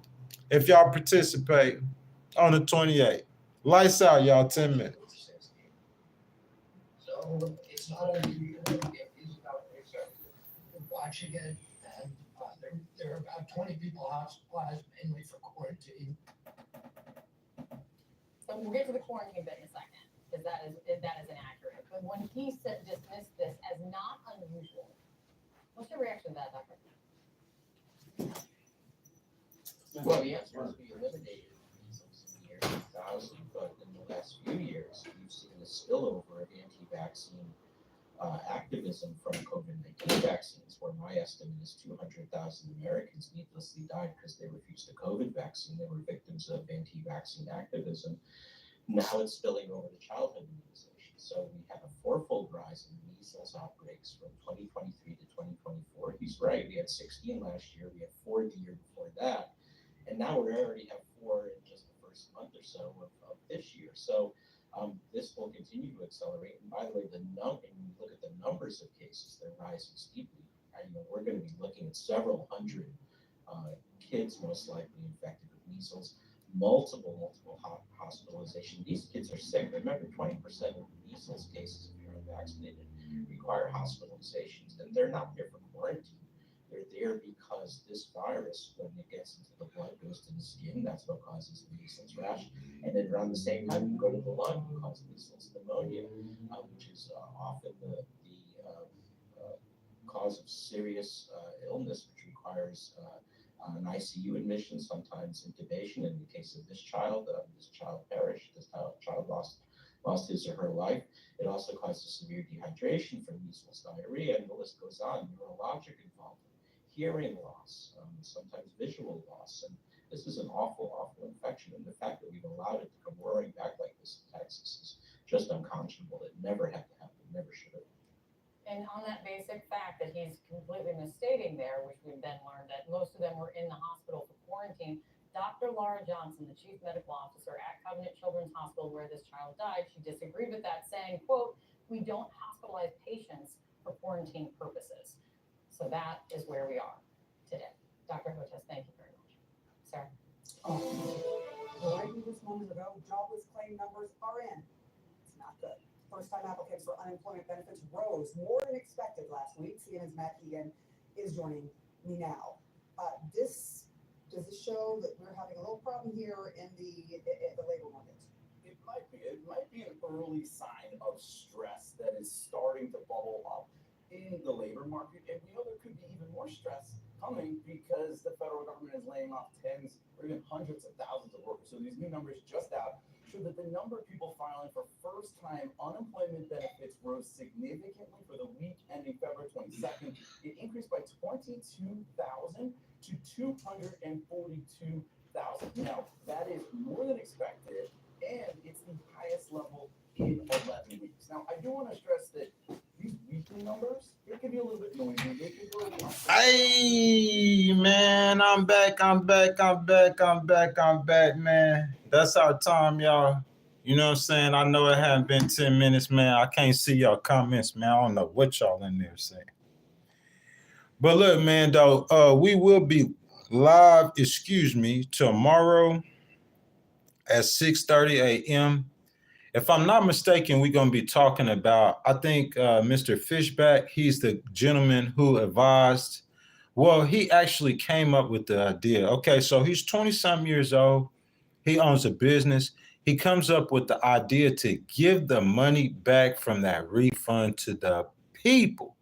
If y'all participate on the 28th. Lights out, y'all, 10 minutes. So it's not only it's about watching it, and there are about 20 people hospitalized, mainly for quarantine. So we'll get to the quarantine bit in a second, because that is inaccurate. But when he dismissed this as not unusual, what's your reaction to that, Doctor? Well, yes, once we eliminated measles in the year 2000, but in the last few years, we've seen a spillover of anti-vaccine activism from COVID-19 vaccines, where my estimate is 200,000 Americans needlessly died because they refused the COVID vaccine. They were victims of anti-vaccine activism. Now it's spilling over to childhood immunization. So we have a fourfold rise in measles outbreaks from 2023 to 2024. He's right. We had 16 last year. We had 4 the year before that. And now we already have 4 in just the first month or so of this year. So this will continue to accelerate. And by the way, when you look at the numbers of cases, they're rising steeply. We're going to be looking at several hundred kids most likely infected with measles, multiple hospitalization. These kids are sick. Remember, 20% of measles cases, if you're unvaccinated, require hospitalizations, and they're not there for quarantine. They're there because this virus, when it gets into the blood, goes to the skin. That's what causes the measles rash. And then around the same time, you go to the lung, you cause measles pneumonia, which is often the cause of serious illness, which requires an ICU admission, sometimes intubation. In the case of this child perished. This child lost his or her life. It also causes severe dehydration from measles, diarrhea, and the list goes on. Neurologic involvement, hearing loss, sometimes visual loss. And this is an awful, awful infection. And the fact that we've allowed it to come roaring back like this in Texas is just unconscionable. It never had to happen, never should have. And on that basic fact that he's completely misstating there, which we've then learned that most of them were in the hospital for quarantine, Dr. Laura Johnson, the chief medical officer at Covenant Children's Hospital where this child died, she disagreed with that, saying, quote, "We don't hospitalize patients for quarantine purposes." So that is where we are today. Dr. Hotez, thank you very much. Sarah? Right just moments ago, jobless claim numbers are in. It's not good. First-time applicants for unemployment benefits rose more than expected last week. CNN's Matt Keegan is joining me now. Does this show that we're having a little problem here in the labor market? It might be. It might be an early sign of stress that is starting to bubble up in the labor market, and we know there could be even more stress coming because the federal government is laying off tens or even hundreds of thousands of workers. So these new numbers just out showed that the number of people filing for first-time unemployment benefits rose significantly for the week ending February 22nd. It increased by 22,000 to 242,000. Now, that is more than expected, and it's the highest level in 11 weeks. Now, I do want to stress that these weekly numbers, they can be a little bit noisy. They can go Hey, man, I'm back, man. That's our time, y'all. You know what I'm saying? I know it hasn't been 10 minutes, man. I can't see y'all comments, man. I don't know what y'all in there saying. But look, man, though, we will be live, tomorrow at 6:30 a.m. If I'm not mistaken, we're going to be talking about, I think, Mr. Fishback. He's the gentleman who advised. Well, he actually came up with the idea. Okay, so he's 20-some years old. He owns a business. He comes up with the idea to give the money back from that refund to the people.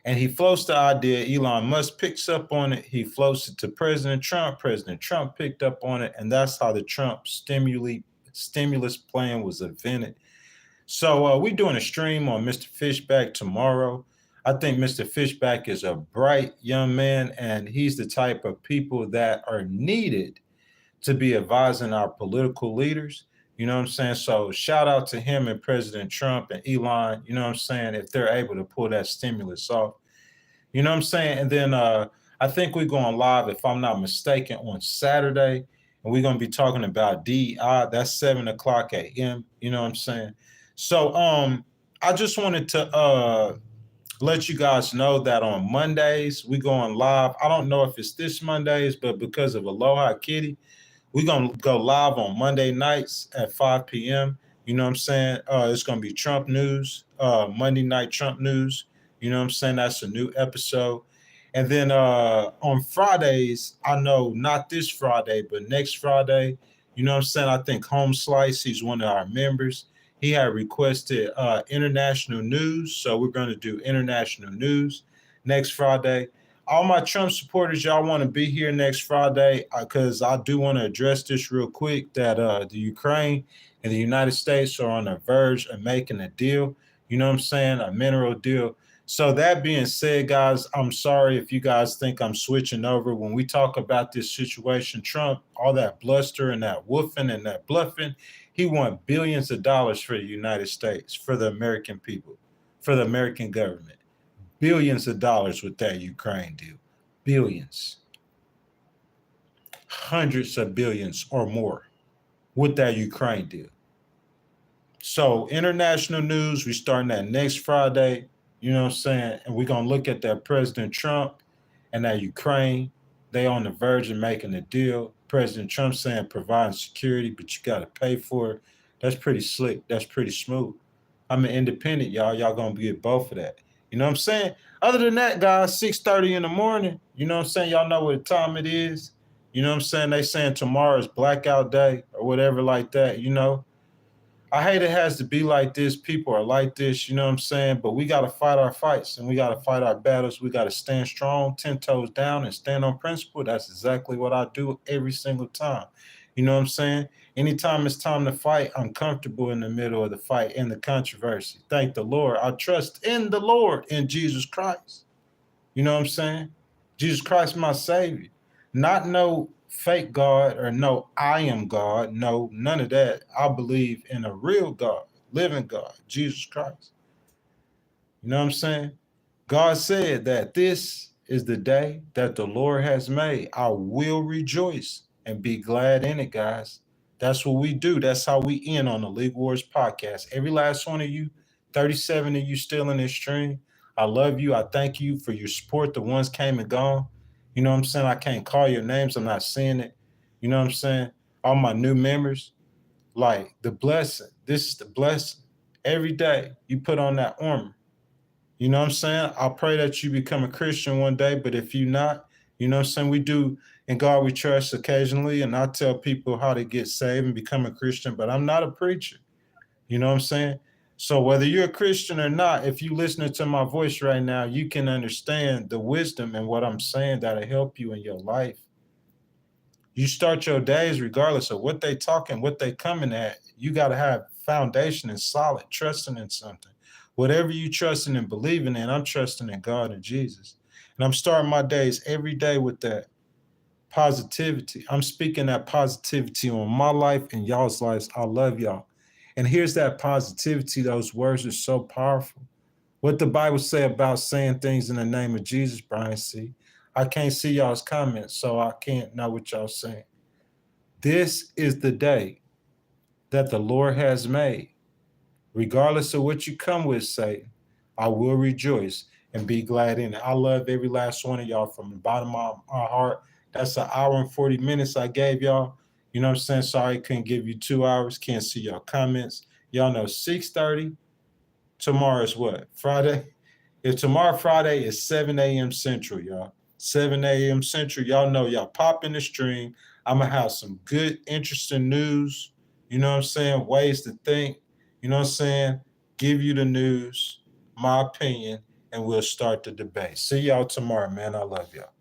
And he floats the idea. Elon Musk picks up on it. He floats it to President Trump. President Trump picked up on it. And that's how the Trump stimulus plan was invented. So we're doing a stream on Mr. Fishback tomorrow. I think Mr. Fishback is a bright young man, and he's the type of people that are needed to be advising our political leaders. You know what I'm saying? So shout out to him and President Trump and Elon, you know what I'm saying, if they're able to pull that stimulus off. You know what I'm saying? And then I think we're going live, if I'm not mistaken, on Saturday. And we're going to be talking about DEI. That's 7 o'clock a.m. You know what I'm saying? So I just wanted to let you guys know that on Mondays, we're going live. I don't know if it's this Mondays, but because of Aloha Kitty, we're going to go live on Monday nights at 5 p.m. You know what I'm saying? It's going to be Trump news, Monday night Trump news. You know what I'm saying? That's a new episode. And then on Fridays, I know not this Friday, but next Friday, you know what I'm saying? I think Home Slice, he's one of our members. He had requested international news. So we're going to do international news next Friday. All my Trump supporters, y'all want to be here next Friday because I do want to address this real quick that the Ukraine and the United States are on the verge of making a deal. You know what I'm saying? A mineral deal. So that being said, guys, I'm sorry if you guys think I'm switching over. When we talk about this situation, Trump, all that bluster and that woofing and that bluffing, he want billions of dollars for the United States, for the American people, for the American government. Billions of dollars with that Ukraine deal. Billions. Hundreds of billions or more with that Ukraine deal. So international news, we're starting that next Friday. You know what I'm saying? And we're going to look at that President Trump and that Ukraine. They on the verge of making a deal. President Trump saying providing security, but you got to pay for it. That's pretty slick. That's pretty smooth. I'm an independent, y'all. Y'all going to get both of that. You know what I'm saying? Other than that, guys, 6:30 in the morning, you know what I'm saying? Y'all know what time it is. You know what I'm saying? They saying tomorrow is blackout day or whatever like that, you know? I hate it has to be like this. People are like this, you know what I'm saying? But we got to fight our fights and we got to fight our battles. We got to stand strong, 10 toes down and stand on principle. That's exactly what I do every single time. You know what I'm saying? Anytime it's time to fight, I'm comfortable in the middle of the fight and the controversy. Thank the Lord. I trust in the Lord, in Jesus Christ. You know what I'm saying? Jesus Christ, my Savior. Not no fake God or no I am God. No, none of that. I believe in a real God, living God, Jesus Christ. You know what I'm saying? God said that this is the day that the Lord has made. I will rejoice and be glad in it, guys. That's what we do. That's how we end on the League Wars podcast. Every last one of you, 37 of you still in this stream. I love you. I thank you for your support. The ones came and gone. You know what I'm saying? I can't call your names. I'm not seeing it. You know what I'm saying? All my new members, like the blessing. This is the blessing. Every day you put on that armor. You know what I'm saying? I pray that you become a Christian one day, but if you're not, you know what I'm saying? We do in God we trust occasionally, and I tell people how to get saved and become a Christian, but I'm not a preacher. You know what I'm saying? So whether you're a Christian or not, if you're listening to my voice right now, you can understand the wisdom and what I'm saying that'll help you in your life. You start your days regardless of what they talking, what they coming at. You got to have foundation and solid, trusting in something. Whatever you trusting and believing in, I'm trusting in God and Jesus. And I'm starting my days every day with that positivity. I'm speaking that positivity on my life and y'all's lives. I love y'all. And here's that positivity. Those words are so powerful. What the Bible say about saying things in the name of Jesus, Brian C. I can't see y'all's comments, so I can't know what y'all saying. This is the day that the Lord has made. Regardless of what you come with, Satan, I will rejoice and be glad in it. I love every last one of y'all from the bottom of my heart. That's an hour and 40 minutes I gave y'all. You know what I'm saying? Sorry, couldn't give you 2 hours. Can't see y'all comments. Y'all know 6:30. Tomorrow is what? Friday? If tomorrow Friday is 7 a.m. Central, y'all. 7 a.m. Central, y'all know y'all pop in the stream. I'm going to have some good, interesting news. You know what I'm saying? Ways to think. You know what I'm saying? Give you the news, my opinion, and we'll start the debate. See y'all tomorrow, man. I love y'all.